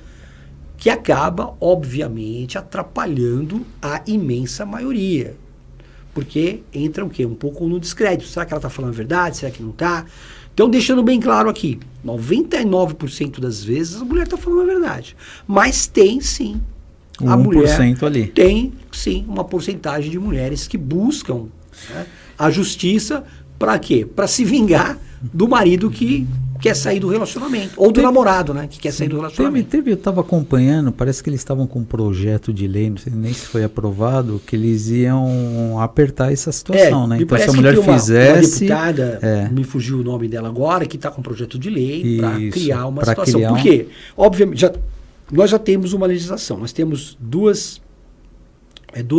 que acaba, obviamente, atrapalhando a imensa maioria. Porque entra o quê? Um pouco no descrédito. Será que ela está falando a verdade? Será que não está? Então, deixando bem claro aqui, 99% das vezes a mulher está falando a verdade. Mas tem, sim, a mulher ali. Tem, sim, uma porcentagem de mulheres que buscam, né, a justiça para quê? Para se vingar do marido que quer sair do relacionamento. Ou do namorado, né? Que quer sair do relacionamento. Eu estava acompanhando, parece que eles estavam com um projeto de lei, não sei nem se foi aprovado, que eles iam apertar essa situação, né? Então, se a mulher fizesse... Uma deputada, me fugiu o nome dela agora, que está com um projeto de lei para criar uma situação. Por quê? Obviamente, nós já temos uma legislação, nós temos duas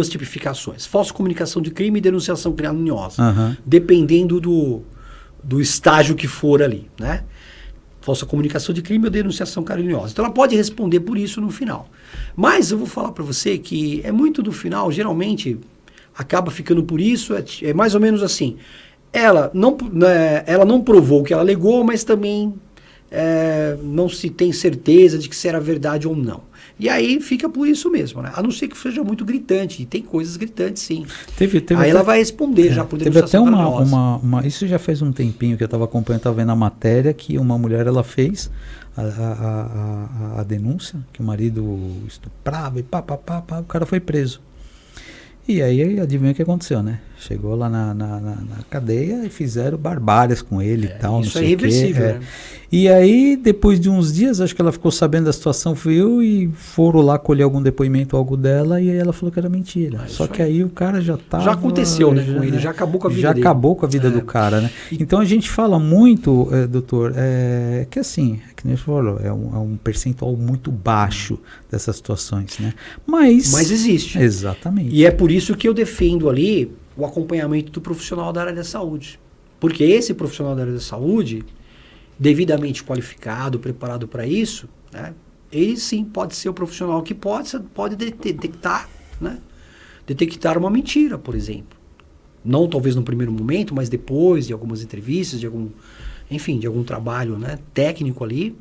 tipificações. Falsa comunicação de crime e denunciação criminosa. Dependendo do estágio que for ali, né? Falsa comunicação de crime ou denunciação criminosa. Então ela pode responder por isso no final. Mas eu vou falar para você que é muito do final, geralmente acaba ficando por isso, é mais ou menos assim. Ela não provou o que ela alegou, mas também não se tem certeza de que se era verdade ou não. E aí fica por isso mesmo, né? A não ser que seja muito gritante. E tem coisas gritantes, sim. Aí ela vai responder já por denunciação criminosa. Isso já faz um tempinho que eu estava acompanhando, estava vendo a matéria que uma mulher ela fez a denúncia, que o marido estuprava e o cara foi preso. E aí, adivinha o que aconteceu, né? Chegou lá na cadeia e fizeram barbárias com ele e tal, não sei o quê. Isso é irreversível, né? E aí, depois de uns dias, acho que ela ficou sabendo da situação, viu, e foram lá colher algum depoimento, algo dela, e aí ela falou que era mentira. Só que aí o cara já tava... Já aconteceu, né, com ele, já acabou com a vida dele. Já acabou com a vida do cara, né? Então a gente fala muito, doutor, que assim, que nem você falou, é um percentual muito baixo dessas situações, né? Mas existe. Exatamente. E é por isso que eu defendo ali o acompanhamento do profissional da área da saúde. Porque esse profissional da área da saúde, devidamente qualificado, preparado para isso, né, ele sim pode ser o profissional que pode detectar, né, detectar uma mentira, por exemplo. Não talvez no primeiro momento, mas depois de algumas entrevistas, de algum trabalho, né, técnico ali,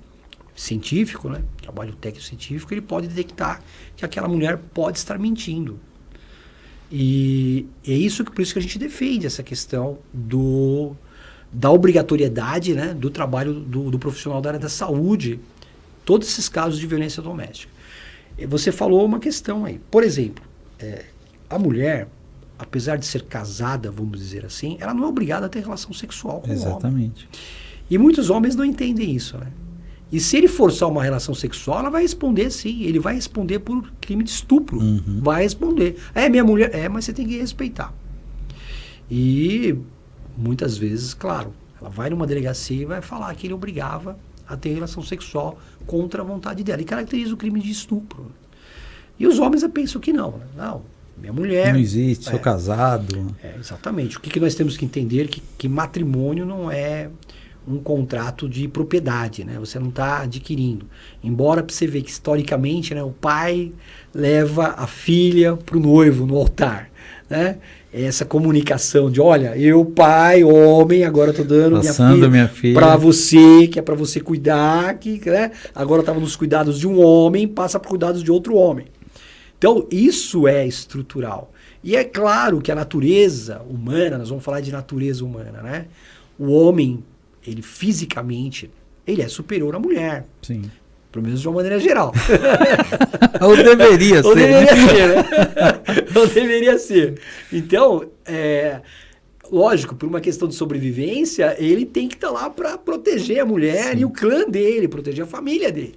científico, né, trabalho técnico-científico, ele pode detectar que aquela mulher pode estar mentindo. E é por isso que a gente defende essa questão da obrigatoriedade, né, do trabalho do profissional da área da saúde, todos esses casos de violência doméstica. Você falou uma questão aí. Por exemplo, a mulher, apesar de ser casada, vamos dizer assim, ela não é obrigada a ter relação sexual com o homem. Exatamente. E muitos homens não entendem isso, né? E se ele forçar uma relação sexual, ela vai responder sim. Ele vai responder por crime de estupro. Vai responder. Minha mulher... mas você tem que respeitar. E muitas vezes, claro, ela vai numa delegacia e vai falar que ele obrigava a ter relação sexual contra a vontade dela. E caracteriza o crime de estupro. E os homens pensam que não. Né? Não, minha mulher... Não existe, sou casado. Exatamente. O que nós temos que entender que matrimônio não é um contrato de propriedade, né? Você não está adquirindo. Embora você vê que historicamente, né, o pai leva a filha para o noivo no altar, né? Essa comunicação de, olha, eu, pai, homem, agora estou dando minha filha para você, que é para você cuidar, né? Agora estava nos cuidados de um homem, passa para cuidados de outro homem. Então, isso é estrutural. E é claro que a natureza humana, nós vamos falar de natureza humana, né? O homem, ele fisicamente, ele é superior à mulher. Sim. Pelo menos de uma maneira geral. Ou deveria ser. Ou deveria ser, né? Ou deveria ser. Então, lógico, por uma questão de sobrevivência, ele tem que estar lá para proteger a mulher e o clã dele, proteger a família dele.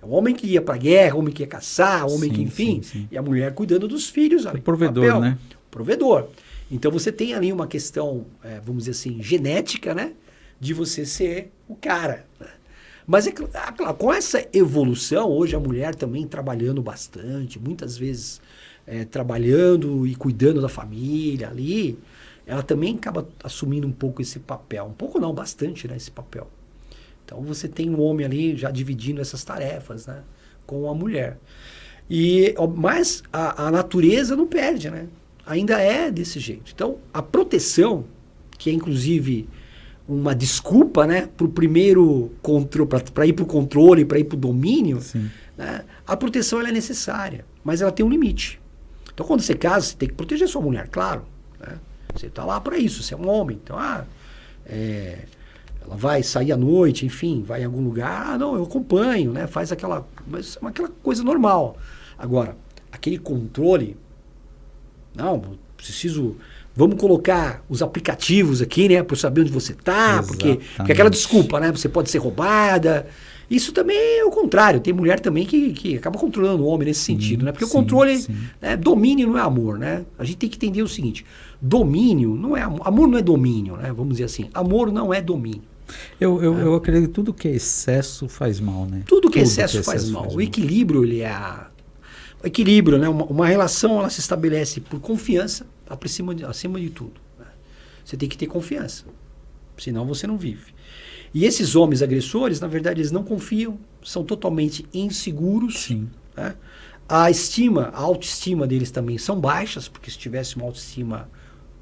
O homem que ia para a guerra, o homem que ia caçar, o homem que, enfim, e a mulher cuidando dos filhos. O provedor, né? Provedor. Então, você tem ali uma questão, vamos dizer assim, genética, né? De você ser o cara. Mas, claro, com essa evolução, hoje a mulher também trabalhando bastante, muitas vezes trabalhando e cuidando da família ali, ela também acaba assumindo um pouco esse papel. Um pouco não, bastante, né, esse papel. Então você tem um homem ali já dividindo essas tarefas, né, com a mulher. Mas a natureza não perde, né? Ainda é desse jeito. Então a proteção, que é inclusive uma desculpa, né, para o primeiro controle, para ir para o controle, para ir para o domínio, né, a proteção ela é necessária, mas ela tem um limite. Então, quando você casa, você tem que proteger sua mulher, claro. Né? Você está lá para isso, você é um homem. Então, ela vai sair à noite, enfim, vai em algum lugar, não, eu acompanho, né, faz aquela coisa normal. Agora, aquele controle, não, preciso Vamos colocar os aplicativos aqui, né? Para eu saber onde você está, porque aquela desculpa, né? Você pode ser roubada. Isso também é o contrário. Tem mulher também que acaba controlando o homem nesse sentido, né? Porque o controle, né? Domínio não é amor, né? A gente tem que entender o seguinte: domínio não é amor. Amor não é domínio, né? Vamos dizer assim. Amor não é domínio. Eu acredito que tudo que é excesso faz mal, né? Tudo que é excesso faz mal. O equilíbrio, ele é o equilíbrio, né? Uma relação, ela se estabelece por confiança acima de tudo. Né? Você tem que ter confiança. Senão você não vive. E esses homens agressores, na verdade, eles não confiam, são totalmente inseguros. Né? A autoestima deles também são baixas, porque se tivesse uma autoestima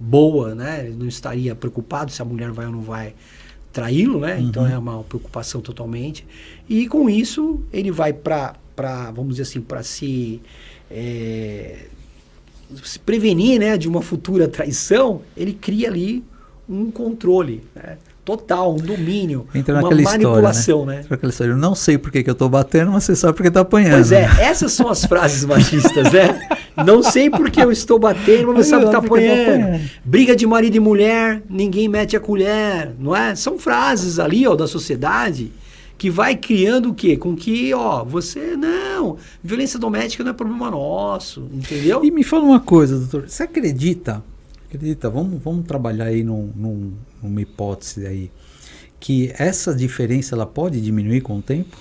boa, né, ele não estaria preocupado se a mulher vai ou não vai traí-lo, né? Então é uma preocupação totalmente. E com isso, ele vai para vamos dizer assim, para se prevenir, né, de uma futura traição, ele cria ali um controle, né? Total, um domínio, uma manipulação, né? Entra aquela história, eu não sei por que eu tô batendo, mas você sabe por que tá apanhando. Pois é, essas são as frases machistas, né? Não sei por que eu estou batendo, mas você sabe que tá apanhando. Briga de marido e mulher, ninguém mete a colher, não é? São frases ali, ó, da sociedade que vai criando o quê? Com que, ó, você, não, violência doméstica não é problema nosso, entendeu? E me fala uma coisa, doutor, você acredita, vamos trabalhar aí numa hipótese aí, que essa diferença ela pode diminuir com o tempo?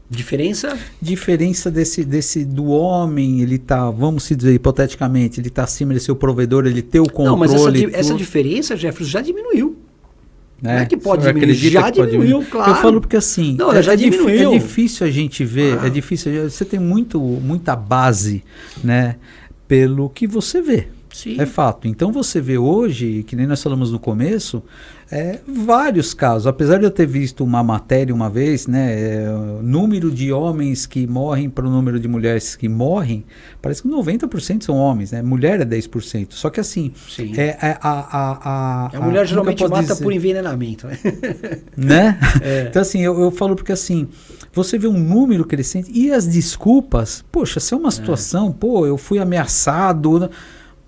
Diferença? Diferença do homem, ele tá, vamos se dizer hipoteticamente, ele tá acima de ser o provedor, ele ter o controle. Não, mas essa diferença, Jefferson, já diminuiu. Não é que pode diminuir, já diminuiu, claro. Eu falo porque assim, não, já diminuiu. É difícil a gente ver, é difícil, você tem muita base, né, pelo que você vê. Sim. É fato. Então você vê hoje, que nem nós falamos no começo, vários casos. Apesar de eu ter visto uma matéria uma vez, né, número de homens que morrem para o número de mulheres que morrem, parece que 90% são homens, né? Mulher é 10%. Só que assim, a mulher geralmente mata por envenenamento, né? Né? Então assim, eu falo porque assim, você vê um número crescente e as desculpas, poxa, se é uma situação, eu fui ameaçado,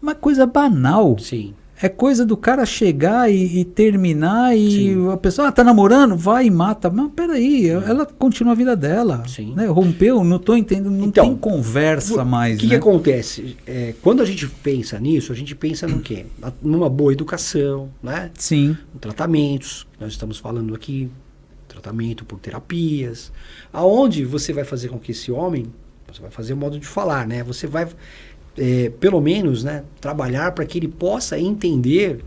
uma coisa banal. Sim. É coisa do cara chegar e terminar e a pessoa, tá namorando? Vai e mata. Mas peraí, ela continua a vida dela. Sim. Né? Rompeu, não tô entendendo, não tem conversa mais. O que acontece? Quando a gente pensa nisso, a gente pensa no quê? Numa boa educação, né? Sim. Tratamentos, nós estamos falando aqui, tratamento por terapias, aonde você vai fazer com que esse homem, você vai fazer o modo de falar, né? Você vai... pelo menos, né, trabalhar para que ele possa entender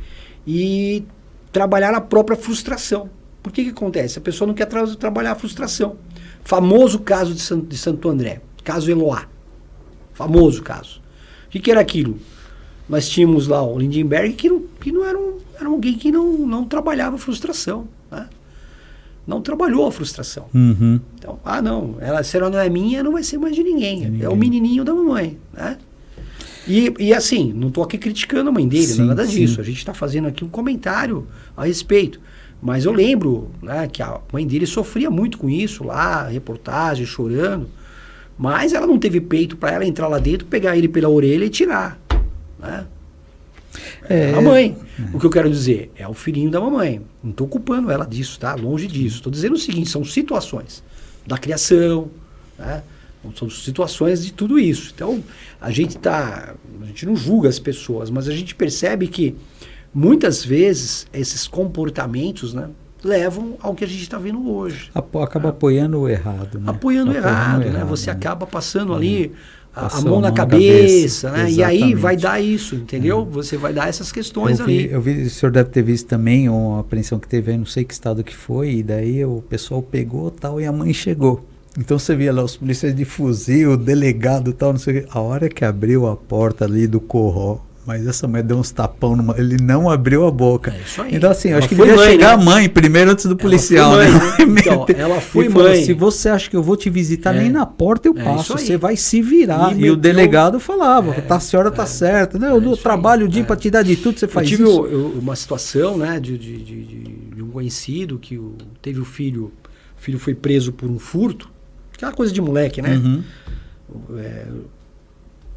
e trabalhar a própria frustração. Por que acontece? A pessoa não quer trabalhar a frustração. Famoso caso de Santo André, caso Eloá. Famoso caso. O que era aquilo? Nós tínhamos lá o Lindenberg, que não era alguém que não trabalhava a frustração, né? Não trabalhou a frustração. Uhum. Então, não, se ela não é minha, não vai ser mais de ninguém. É o menininho da mamãe, né? E assim, não estou aqui criticando a mãe dele, não é nada disso. A gente está fazendo aqui um comentário a respeito. Mas eu lembro, né, que a mãe dele sofria muito com isso lá, reportagem, chorando. Mas ela não teve peito para ela entrar lá dentro, pegar ele pela orelha e tirar. Né? A mãe. O que eu quero dizer é o filhinho da mamãe. Não estou culpando ela disso, tá? Longe disso. Estou dizendo o seguinte, são situações da criação, né? São situações de tudo isso. Então, a gente não julga as pessoas, mas a gente percebe que muitas vezes esses comportamentos, né, levam ao que a gente está vendo hoje. Acaba apoiando o errado, né? Apoiando o errado, né? Você acaba passando ali a mão na cabeça, né? E aí vai dar isso, entendeu? Você vai dar essas questões ali. Eu vi, o senhor deve ter visto também uma apreensão que teve aí, não sei que estado que foi, e daí o pessoal pegou tal e a mãe chegou. Então você via lá os policiais de fuzil, o delegado e tal, não sei o que. A hora que abriu a porta ali do corró, mas essa mulher deu uns tapão, ele não abriu a boca. É isso aí. Então assim, ela acho que devia chegar, né, a mãe primeiro antes do policial. Ela foi mãe, né? Então, ela foi mãe. Falou, se você acha que eu vou te visitar, nem na porta eu passo, você vai se virar. E o delegado falava, a senhora tá certa, né? Eu trabalho o dia para te dar de tudo, você faz isso. Eu tive uma situação, né, de um conhecido que teve o filho foi preso por um furto. Aquela coisa de moleque, né? Uhum.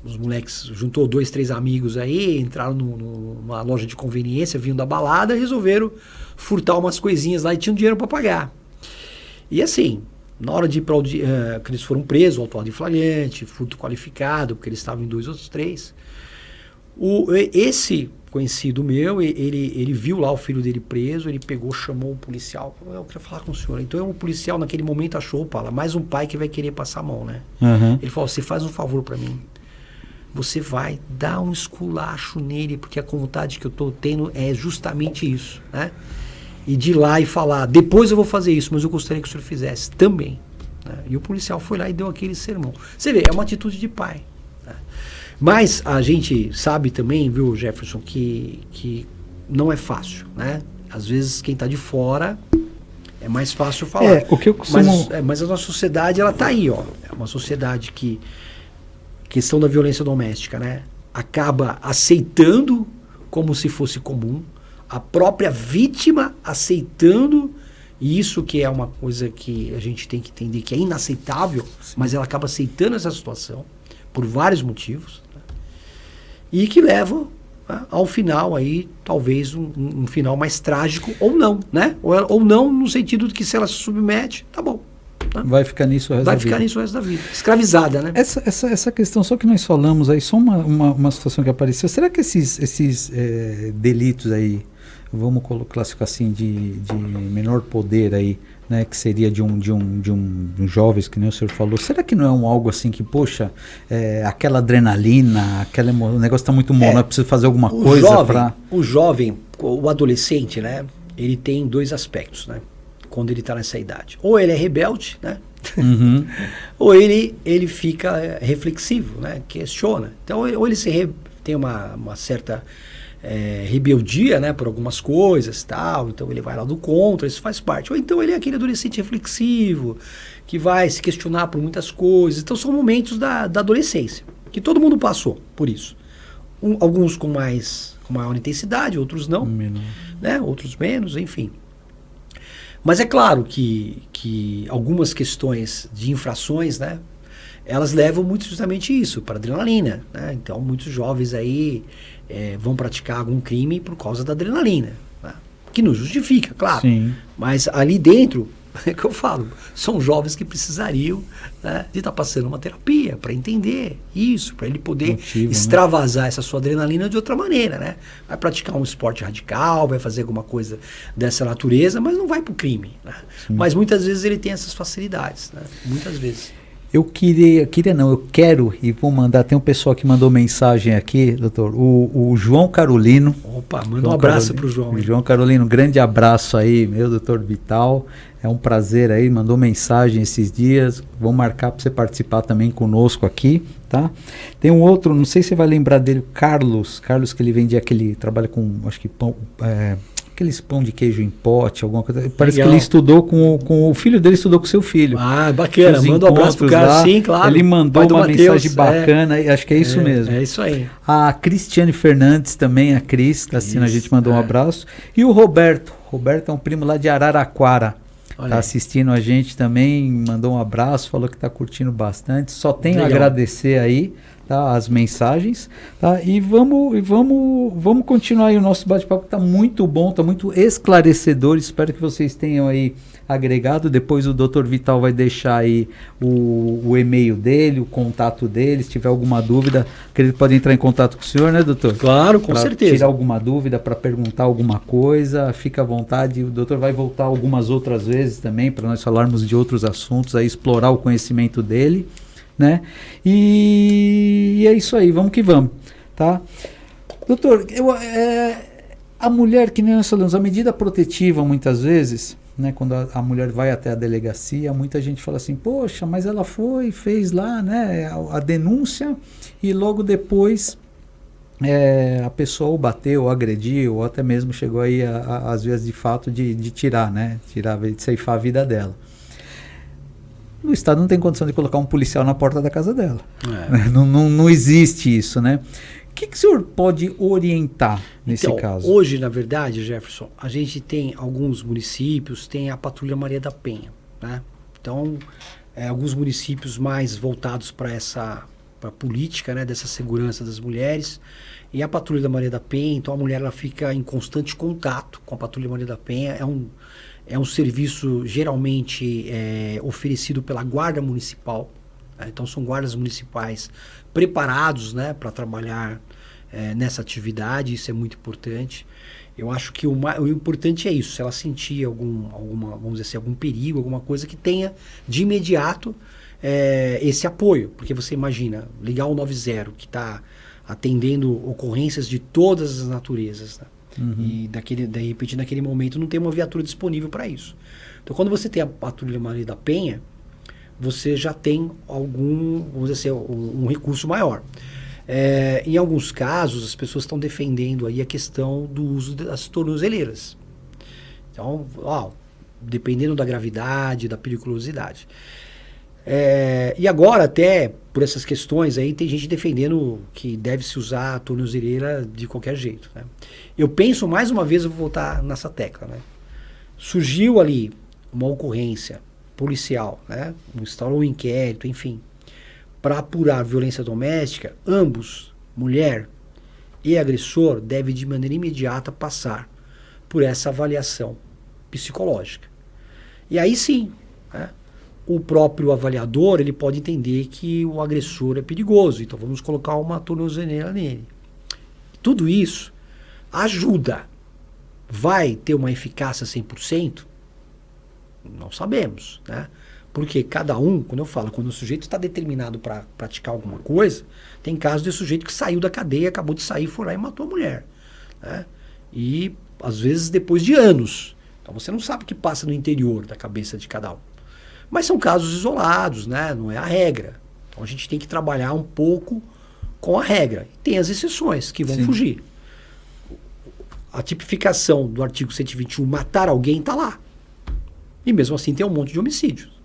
os moleques juntou 2, 3 amigos aí, entraram numa loja de conveniência, vinham da balada, resolveram furtar umas coisinhas lá e tinham dinheiro para pagar. E assim, na hora de ir para que eles foram presos, autuado em flagrante, furto qualificado, porque eles estavam em 2 outros 3. Esse conhecido meu, ele viu lá o filho dele preso, ele pegou, chamou o policial, falou, eu queria falar com o senhor. Então o policial naquele momento achou, opa, mais um pai que vai querer passar a mão, né? Uhum. Ele falou, você faz um favor para mim, você vai dar um esculacho nele, porque a vontade que eu tô tendo é justamente isso, né? E de ir lá e falar, depois eu vou fazer isso, mas eu gostaria que o senhor fizesse também, né? E o policial foi lá e deu aquele sermão. Você vê, é uma atitude de pai, né? Mas a gente sabe também, viu, Jefferson, que não é fácil, né? Às vezes quem está de fora é mais fácil falar. O que eu costumo... mas a nossa sociedade, ela tá aí, ó. É uma sociedade que, questão da violência doméstica, né? Acaba aceitando como se fosse comum, a própria vítima aceitando, e isso que é uma coisa que a gente tem que entender que é inaceitável, mas ela acaba aceitando essa situação por vários motivos, né? E que levam, né, ao final aí, talvez um final mais trágico ou não, né? Ou não no sentido de que se ela se submete, tá bom. Né? Vai ficar nisso o resto da vida. Vai ficar nisso o resto da vida. Escravizada, né? Essa questão, só que nós falamos aí, só uma situação que apareceu. Será que esses delitos aí, vamos classificar assim, de menor poder aí, né, que seria de um jovens, que nem o senhor falou, será que não é algo assim que, poxa, aquela adrenalina, o negócio está muito bom, não é preciso fazer alguma coisa para... O jovem, o adolescente, né, ele tem 2 aspectos, né, quando ele está nessa idade. Ou ele é rebelde, né, uhum. ou ele fica reflexivo, né, questiona. Então, ou ele tem uma certa... rebeldia, né, por algumas coisas, tal, então ele vai lá do contra, isso faz parte. Ou então ele é aquele adolescente reflexivo, que vai se questionar por muitas coisas. Então são momentos da adolescência, que todo mundo passou por isso. Alguns com maior intensidade, outros não, né, outros menos, enfim. Mas é claro que algumas questões de infrações, né, elas levam muito justamente isso, para adrenalina, né? Então muitos jovens aí vão praticar algum crime por causa da adrenalina, né? Que não justifica, claro. Sim. Mas ali dentro, é que eu falo, são jovens que precisariam, né, de estar passando uma terapia para entender isso, para ele poder extravasar, né, essa sua adrenalina de outra maneira, né? Vai praticar um esporte radical, vai fazer alguma coisa dessa natureza, mas não vai para o crime, né? Mas muitas vezes ele tem essas facilidades, né? Muitas vezes. Eu quero, e vou mandar, tem um pessoal que mandou mensagem aqui, doutor, o João Carolino. Opa, manda um abraço para o João. João Carolino, um grande abraço aí, meu doutor Vital, é um prazer aí, mandou mensagem esses dias, vou marcar para você participar também conosco aqui, tá? Tem um outro, não sei se você vai lembrar dele, Carlos que ele vendia trabalha com, acho que pão, aqueles pão de queijo em pote, alguma coisa. Parece que ele estudou com o filho dele, estudou com o seu filho. Ah, bacana. Manda um abraço pro cara. Sim, claro. Ele mandou uma mensagem bacana, acho que é isso mesmo. É isso aí. A Cristiane Fernandes também, a Cris, está assistindo, a gente mandou um abraço. E o Roberto é um primo lá de Araraquara. Está assistindo a gente também, mandou um abraço, falou que está curtindo bastante. Só tenho a agradecer aí, tá, as mensagens, tá? E vamos continuar aí o nosso bate-papo, está muito bom, está muito esclarecedor. Espero que vocês tenham aí agregado. Depois o Dr. Vital vai deixar aí o e-mail dele, o contato dele. Se tiver alguma dúvida, que ele pode entrar em contato com o senhor, né, doutor? Claro, com certeza. Tirar alguma dúvida, para perguntar alguma coisa, fica à vontade. O doutor vai voltar algumas outras vezes também, para nós falarmos de outros assuntos, aí explorar o conhecimento dele, né? E é isso aí, vamos que vamos, tá? Doutor, a mulher, que nem nós falamos, a medida protetiva muitas vezes, né, quando a mulher vai até a delegacia, muita gente fala assim, poxa, mas ela fez lá, né, a denúncia e logo depois a pessoa ou bateu, ou agrediu, ou até mesmo chegou aí às vezes de fato de tirar, né, de ceifar a vida dela. O Estado não tem condição de colocar um policial na porta da casa dela. Não existe isso, né? O que o senhor pode orientar nesse caso? Hoje, na verdade, Jefferson, a gente tem alguns municípios, tem a Patrulha Maria da Penha, né? Então, alguns municípios mais voltados para a política, né, dessa segurança das mulheres. E a Patrulha da Maria da Penha, então a mulher ela fica em constante contato com a Patrulha Maria da Penha. É um serviço geralmente oferecido pela Guarda Municipal. Né? Então são guardas municipais preparados, né, para trabalhar nessa atividade, isso é muito importante. Eu acho que o importante é isso, se ela sentir vamos dizer assim, algum perigo, alguma coisa que tenha de imediato esse apoio. Porque você imagina, ligar o 90, que está atendendo ocorrências de todas as naturezas, né? E de repente naquele momento não tem uma viatura disponível para isso. Então quando você tem a Patrulha Maria da Penha, você já tem vamos dizer assim, um recurso maior. Em alguns casos, as pessoas estão defendendo aí a questão do uso das tornozeleiras. Então, dependendo da gravidade, da periculosidade. E agora, até por essas questões aí, tem gente defendendo que deve-se usar a tornozeleira de qualquer jeito. Né? Eu penso, mais uma vez, eu vou voltar nessa tecla. Né? Surgiu ali uma ocorrência policial, né? Instaurou um inquérito, enfim. Para apurar violência doméstica, ambos, mulher e agressor, devem de maneira imediata passar por essa avaliação psicológica. E aí sim, né, o próprio avaliador ele pode entender que o agressor é perigoso, então vamos colocar uma tornozeleira nele. Tudo isso ajuda. Vai ter uma eficácia 100%? Não sabemos, né? Porque cada quando eu falo, quando o sujeito está determinado para praticar alguma coisa, tem casos de sujeito que saiu da cadeia, acabou de sair, foi lá e matou a mulher. Né? E, às vezes, depois de anos. Então, você não sabe o que passa no interior da cabeça de cada um. Mas são casos isolados, né? Não é a regra. Então, a gente tem que trabalhar um pouco com a regra. E tem as exceções que vão fugir. A tipificação do artigo 121, matar alguém, está lá. E mesmo assim tem um monte de homicídios.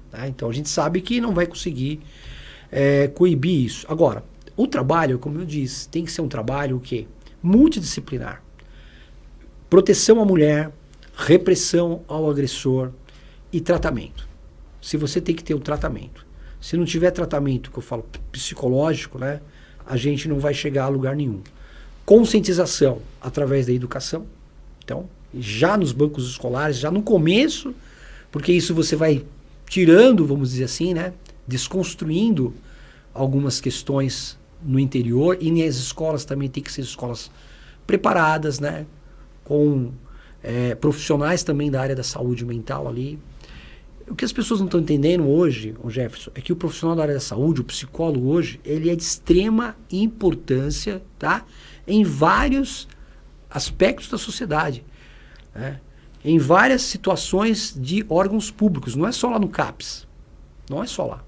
Tá? Então a gente sabe que não vai conseguir coibir isso. Agora, o trabalho, como eu disse, tem que ser um trabalho o quê? Multidisciplinar. Proteção à mulher, repressão ao agressor e tratamento. Se você tem que ter um tratamento. Se não tiver tratamento, que eu falo psicológico, né, a gente não vai chegar a lugar nenhum. Conscientização através da educação. Então, já nos bancos escolares, já no começo, porque isso você vai tirando, vamos dizer assim, né, desconstruindo algumas questões no interior, e nas escolas também tem que ser escolas preparadas, né, com profissionais também da área da saúde mental ali. O que as pessoas não estão entendendo hoje, Jefferson, é que o profissional da área da saúde, o psicólogo hoje, ele é de extrema importância, tá, em vários aspectos da sociedade, né? Em várias situações de órgãos públicos, não é só lá no CAPS, não é só lá.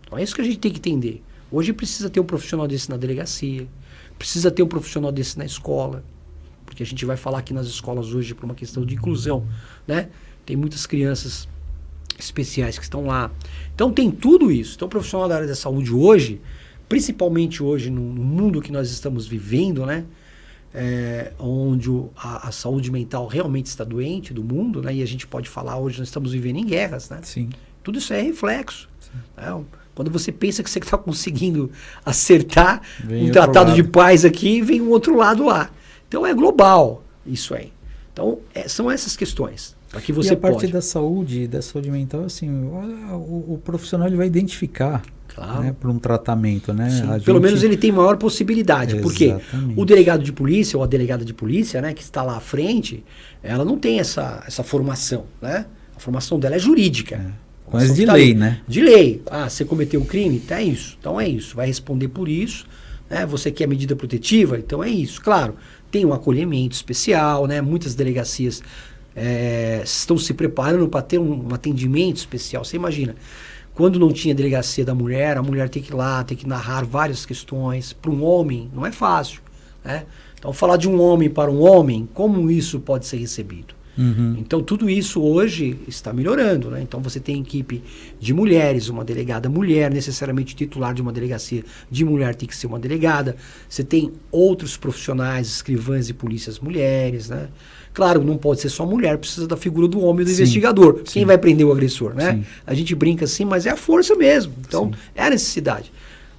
Então é isso que a gente tem que entender. Hoje precisa ter um profissional desse na delegacia, precisa ter um profissional desse na escola, porque a gente vai falar aqui nas escolas hoje por uma questão de inclusão, né? Tem muitas crianças especiais que estão lá. Então tem tudo isso. Então o profissional da área da saúde hoje, principalmente hoje no mundo que nós estamos vivendo, né? Onde a saúde mental realmente está doente do mundo, né? E a gente pode falar hoje, nós estamos vivendo em guerras, né? Sim. Tudo isso é reflexo. Né? Quando você pensa que você está conseguindo acertar um tratado de paz aqui, vem um outro lado lá. Então é global isso aí. Então são essas questões. Para que você e a parte da saúde mental, assim, o profissional ele vai identificar. Claro. Né, para um tratamento, né? Pelo menos ele tem maior possibilidade, porque o delegado de polícia ou a delegada de polícia, né, que está lá à frente, ela não tem essa formação, né? A formação dela é jurídica. Mas de lei, né? De lei. Você cometeu um crime? Então é isso. Então é isso. Vai responder por isso. Né? Você quer medida protetiva? Então é isso. Claro, tem um acolhimento especial, né? Muitas delegacias estão se preparando para ter um atendimento especial. Você imagina, quando não tinha delegacia da mulher, a mulher tem que ir lá, tem que narrar várias questões. Para um homem, não é fácil. Né? Então, falar de um homem para um homem, como isso pode ser recebido? Uhum. Então, tudo isso hoje está melhorando. Né? Então, você tem equipe de mulheres, uma delegada mulher, necessariamente titular de uma delegacia de mulher tem que ser uma delegada. Você tem outros profissionais, escrivãs e polícias mulheres, né? Claro, não pode ser só mulher, precisa da figura do homem, do investigador. Quem vai prender o agressor, né? Sim. A gente brinca assim, mas é a força mesmo. Então, é a necessidade.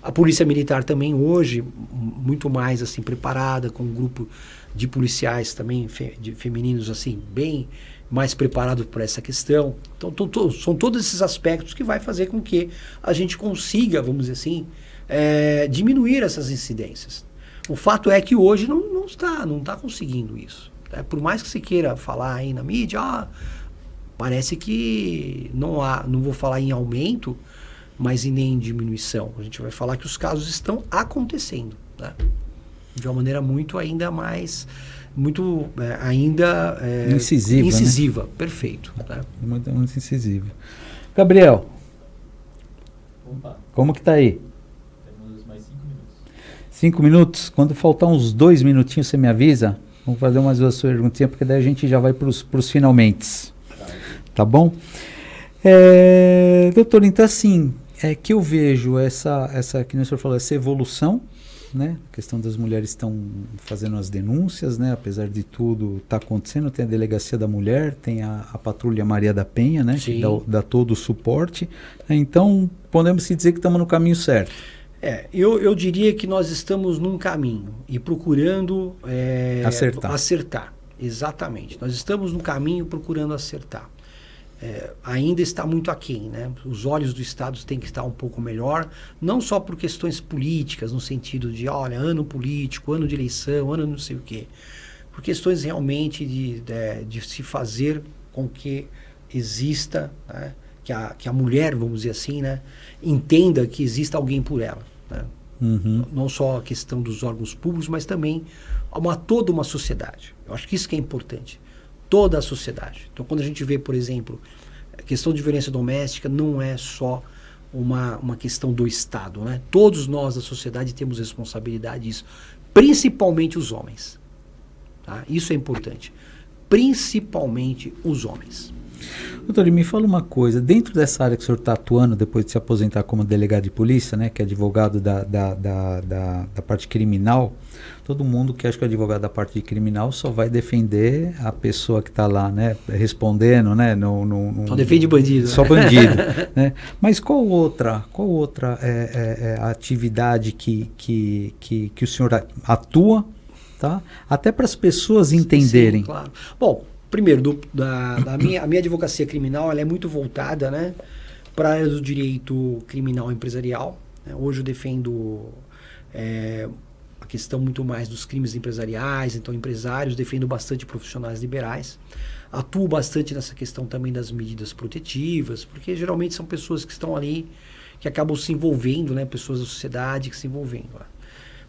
A Polícia Militar também hoje, muito mais assim preparada, com um grupo de policiais também femininos assim, bem mais preparados para essa questão. Então, são todos esses aspectos que vai fazer com que a gente consiga, vamos dizer assim, diminuir essas incidências. O fato é que hoje não está conseguindo isso. Por mais que se queira falar aí na mídia, parece que não vou falar em aumento, mas e nem em diminuição. A gente vai falar que os casos estão acontecendo, né? De uma maneira muito ainda mais, incisiva, né? Perfeito. Né? Muito incisiva. Gabriel, como que tá aí? Temos mais 5 minutos. 5 minutos? Quando faltar uns 2 minutinhos, você me avisa? Vamos fazer umas 2 perguntinhas, porque daí a gente já vai para os finalmente. Tá bom? Doutor, então assim, que eu vejo essa que o senhor falou, essa evolução, né? A questão das mulheres estão fazendo as denúncias, né? Apesar de tudo, está acontecendo. Tem a Delegacia da Mulher, tem a Patrulha Maria da Penha, né? Sim. Que dá todo o suporte. Então, podemos dizer que estamos no caminho certo. Eu diria que nós estamos num caminho e procurando acertar. Exatamente. Nós estamos no caminho procurando acertar. Ainda está muito aquém, né? Os olhos do Estado têm que estar um pouco melhor, não só por questões políticas, no sentido de, olha, ano político, ano de eleição, ano não sei o quê. Por questões realmente de se fazer com que exista, né? Que a mulher, vamos dizer assim, né? Entenda que exista alguém por ela. Né? Uhum. Não só a questão dos órgãos públicos, mas também toda uma sociedade. Eu acho que isso que é importante. Toda a sociedade. Então, quando a gente vê, por exemplo, a questão de violência doméstica não é só uma questão do Estado, né? Todos nós da sociedade temos responsabilidade disso, principalmente os homens. Tá? Isso é importante. Principalmente os homens. Doutor, me fala uma coisa, dentro dessa área que o senhor está atuando, depois de se aposentar como delegado de polícia, né, que é advogado da parte criminal, todo mundo que acha que é advogado da parte de criminal só vai defender a pessoa que está lá, né, respondendo, né, só defende bandido. Só bandido, né? Mas qual outra atividade que o senhor atua, tá? Até para as pessoas entenderem. Sim, claro. Bom, primeiro, a minha advocacia criminal, ela é muito voltada, né, para a área do direito criminal empresarial. Né? Hoje eu defendo a questão muito mais dos crimes empresariais, então empresários, defendo bastante profissionais liberais. Atuo bastante nessa questão também das medidas protetivas, porque geralmente são pessoas que estão ali, que acabam se envolvendo, né, pessoas da sociedade que se envolvendo. Né?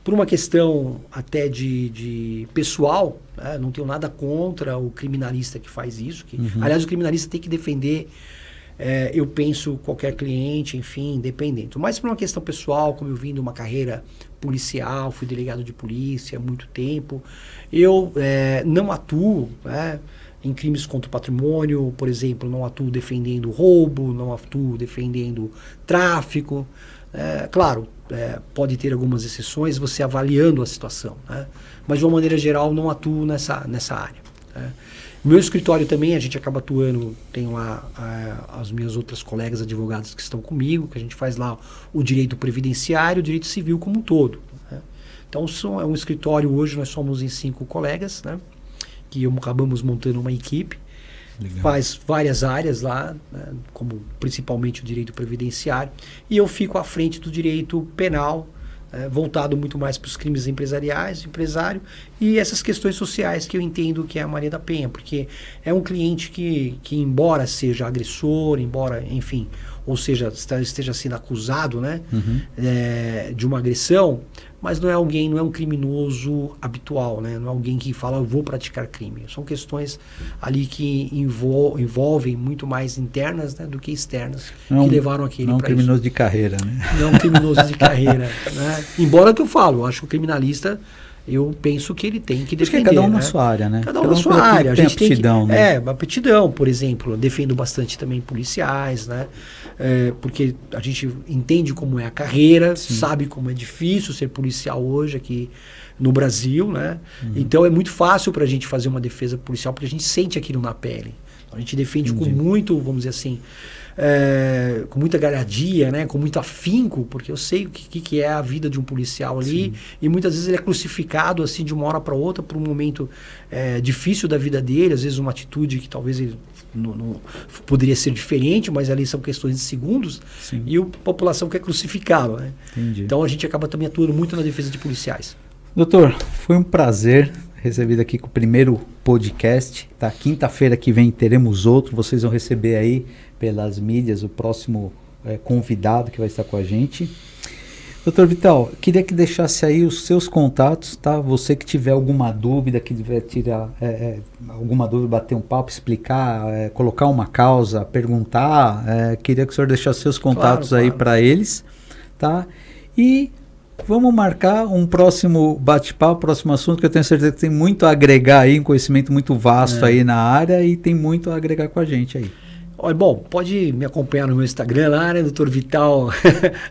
Por uma questão até de pessoal, né? Não tenho nada contra o criminalista que faz isso. Aliás, o criminalista tem que defender, eu penso, qualquer cliente, enfim, independente. Mas por uma questão pessoal, como eu vim de uma carreira policial, fui delegado de polícia há muito tempo, eu não atuo, né, em crimes contra o patrimônio, por exemplo, não atuo defendendo roubo, não atuo defendendo tráfico. Claro, pode ter algumas exceções, você avaliando a situação, né? Mas de uma maneira geral não atuo nessa área. Né? No meu escritório também a gente acaba atuando, tenho lá as minhas outras colegas advogadas que estão comigo, que a gente faz lá o direito previdenciário, o direito civil como um todo. Né? Então é um escritório, hoje nós somos em 5 colegas, né? Que acabamos montando uma equipe. Legal. Faz várias áreas lá, né, como principalmente o direito previdenciário, e eu fico à frente do direito penal, voltado muito mais para os crimes empresariais, empresário, e essas questões sociais que eu entendo que é a Maria da Penha, porque é um cliente que embora seja agressor, embora, enfim, ou seja, esteja sendo acusado, né, de uma agressão, mas não é um criminoso habitual, né? Não é alguém que fala, eu vou praticar crime. São questões ali que envolvem muito mais internas, né, do que externas, que levaram aquele para isso. Não é um criminoso de carreira, né? Não é um criminoso de carreira. Né? Embora eu falo, eu acho que o criminalista, eu penso que ele tem que defender. Porque cada um né? na sua área, né? Cada um na sua área. A gente tem aptidão, né? Aptidão, por exemplo. Eu defendo bastante também policiais, né? Porque a gente entende como é a carreira, sim, sabe como é difícil ser policial hoje aqui no Brasil, né? Então é muito fácil para a gente fazer uma defesa policial, porque a gente sente aquilo na pele. A gente defende com muito, vamos dizer assim, com muita galhardia, né? Com muito afinco, porque eu sei o que é a vida de um policial ali. Sim. E muitas vezes ele é crucificado assim de uma hora para outra por um momento difícil da vida dele, às vezes uma atitude que talvez ele não poderia ser diferente, mas ali são questões de segundos. Sim. E a população quer crucificá-lo, né? Entendi. Então a gente acaba também atuando muito na defesa de policiais. Doutor, foi um prazer recebido aqui com o primeiro podcast, tá? Quinta-feira que vem teremos outro, vocês vão receber aí pelas mídias o próximo convidado que vai estar com a gente. Doutor Vital, queria que deixasse aí os seus contatos, tá? Você que tiver alguma dúvida, que tiver tirar alguma dúvida, bater um papo, explicar, colocar uma causa, perguntar, queria que o senhor deixasse seus contatos aí para eles, tá? E vamos marcar um próximo bate-papo, próximo assunto, que eu tenho certeza que tem muito a agregar aí, um conhecimento muito vasto aí na área e tem muito a agregar com a gente aí. Olha, bom, pode me acompanhar no meu Instagram lá, né, Dr. Vital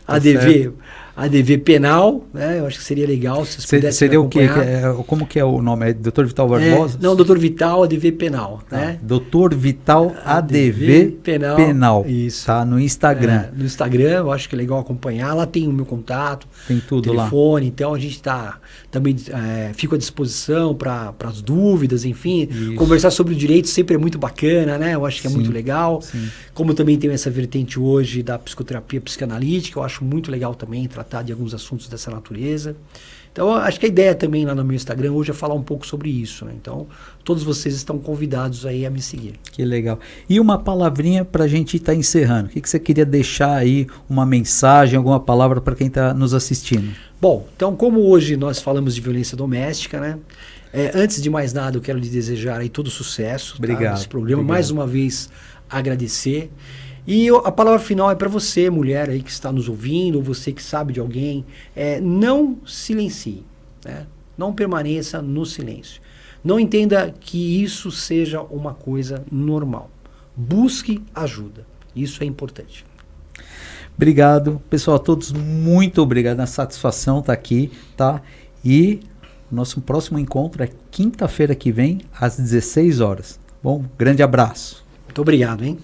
ADV, ADV Penal, né? Eu acho que seria legal se vocês pudessem seria me acompanhar. O quê? Como que é o nome? É Dr. Vital Barbosa? Não, Dr. Vital ADV Penal, né? Dr. Vital ADV Penal. Isso. Tá no Instagram. No Instagram, eu acho que é legal acompanhar. Lá tem o meu contato, tem tudo telefone, lá. Então a gente está também fico à disposição para as dúvidas, enfim. Isso. Conversar sobre o direito sempre é muito bacana, né? Eu acho que é muito legal. Sim. Como também tem essa vertente hoje da psicoterapia psicanalítica, eu acho muito legal também tratar de alguns assuntos dessa natureza. Então, acho que a ideia também lá no meu Instagram hoje é falar um pouco sobre isso, né? Então, todos vocês estão convidados aí a me seguir. Que legal. E uma palavrinha para a gente estar encerrando. O que você queria deixar aí, uma mensagem, alguma palavra para quem está nos assistindo? Bom, então, como hoje nós falamos de violência doméstica, né? Antes de mais nada, eu quero lhe desejar aí todo sucesso. Obrigado. Nesse programa. Obrigado. Mais uma vez, agradecer. E a palavra final é para você, mulher aí que está nos ouvindo, ou você que sabe de alguém, não silencie, né? Não permaneça no silêncio. Não entenda que isso seja uma coisa normal. Busque ajuda. Isso é importante. Obrigado. Pessoal, a todos, muito obrigado. A satisfação estar aqui, tá? E nosso próximo encontro é quinta-feira que vem, às 16 horas. Bom, grande abraço. Muito obrigado, hein?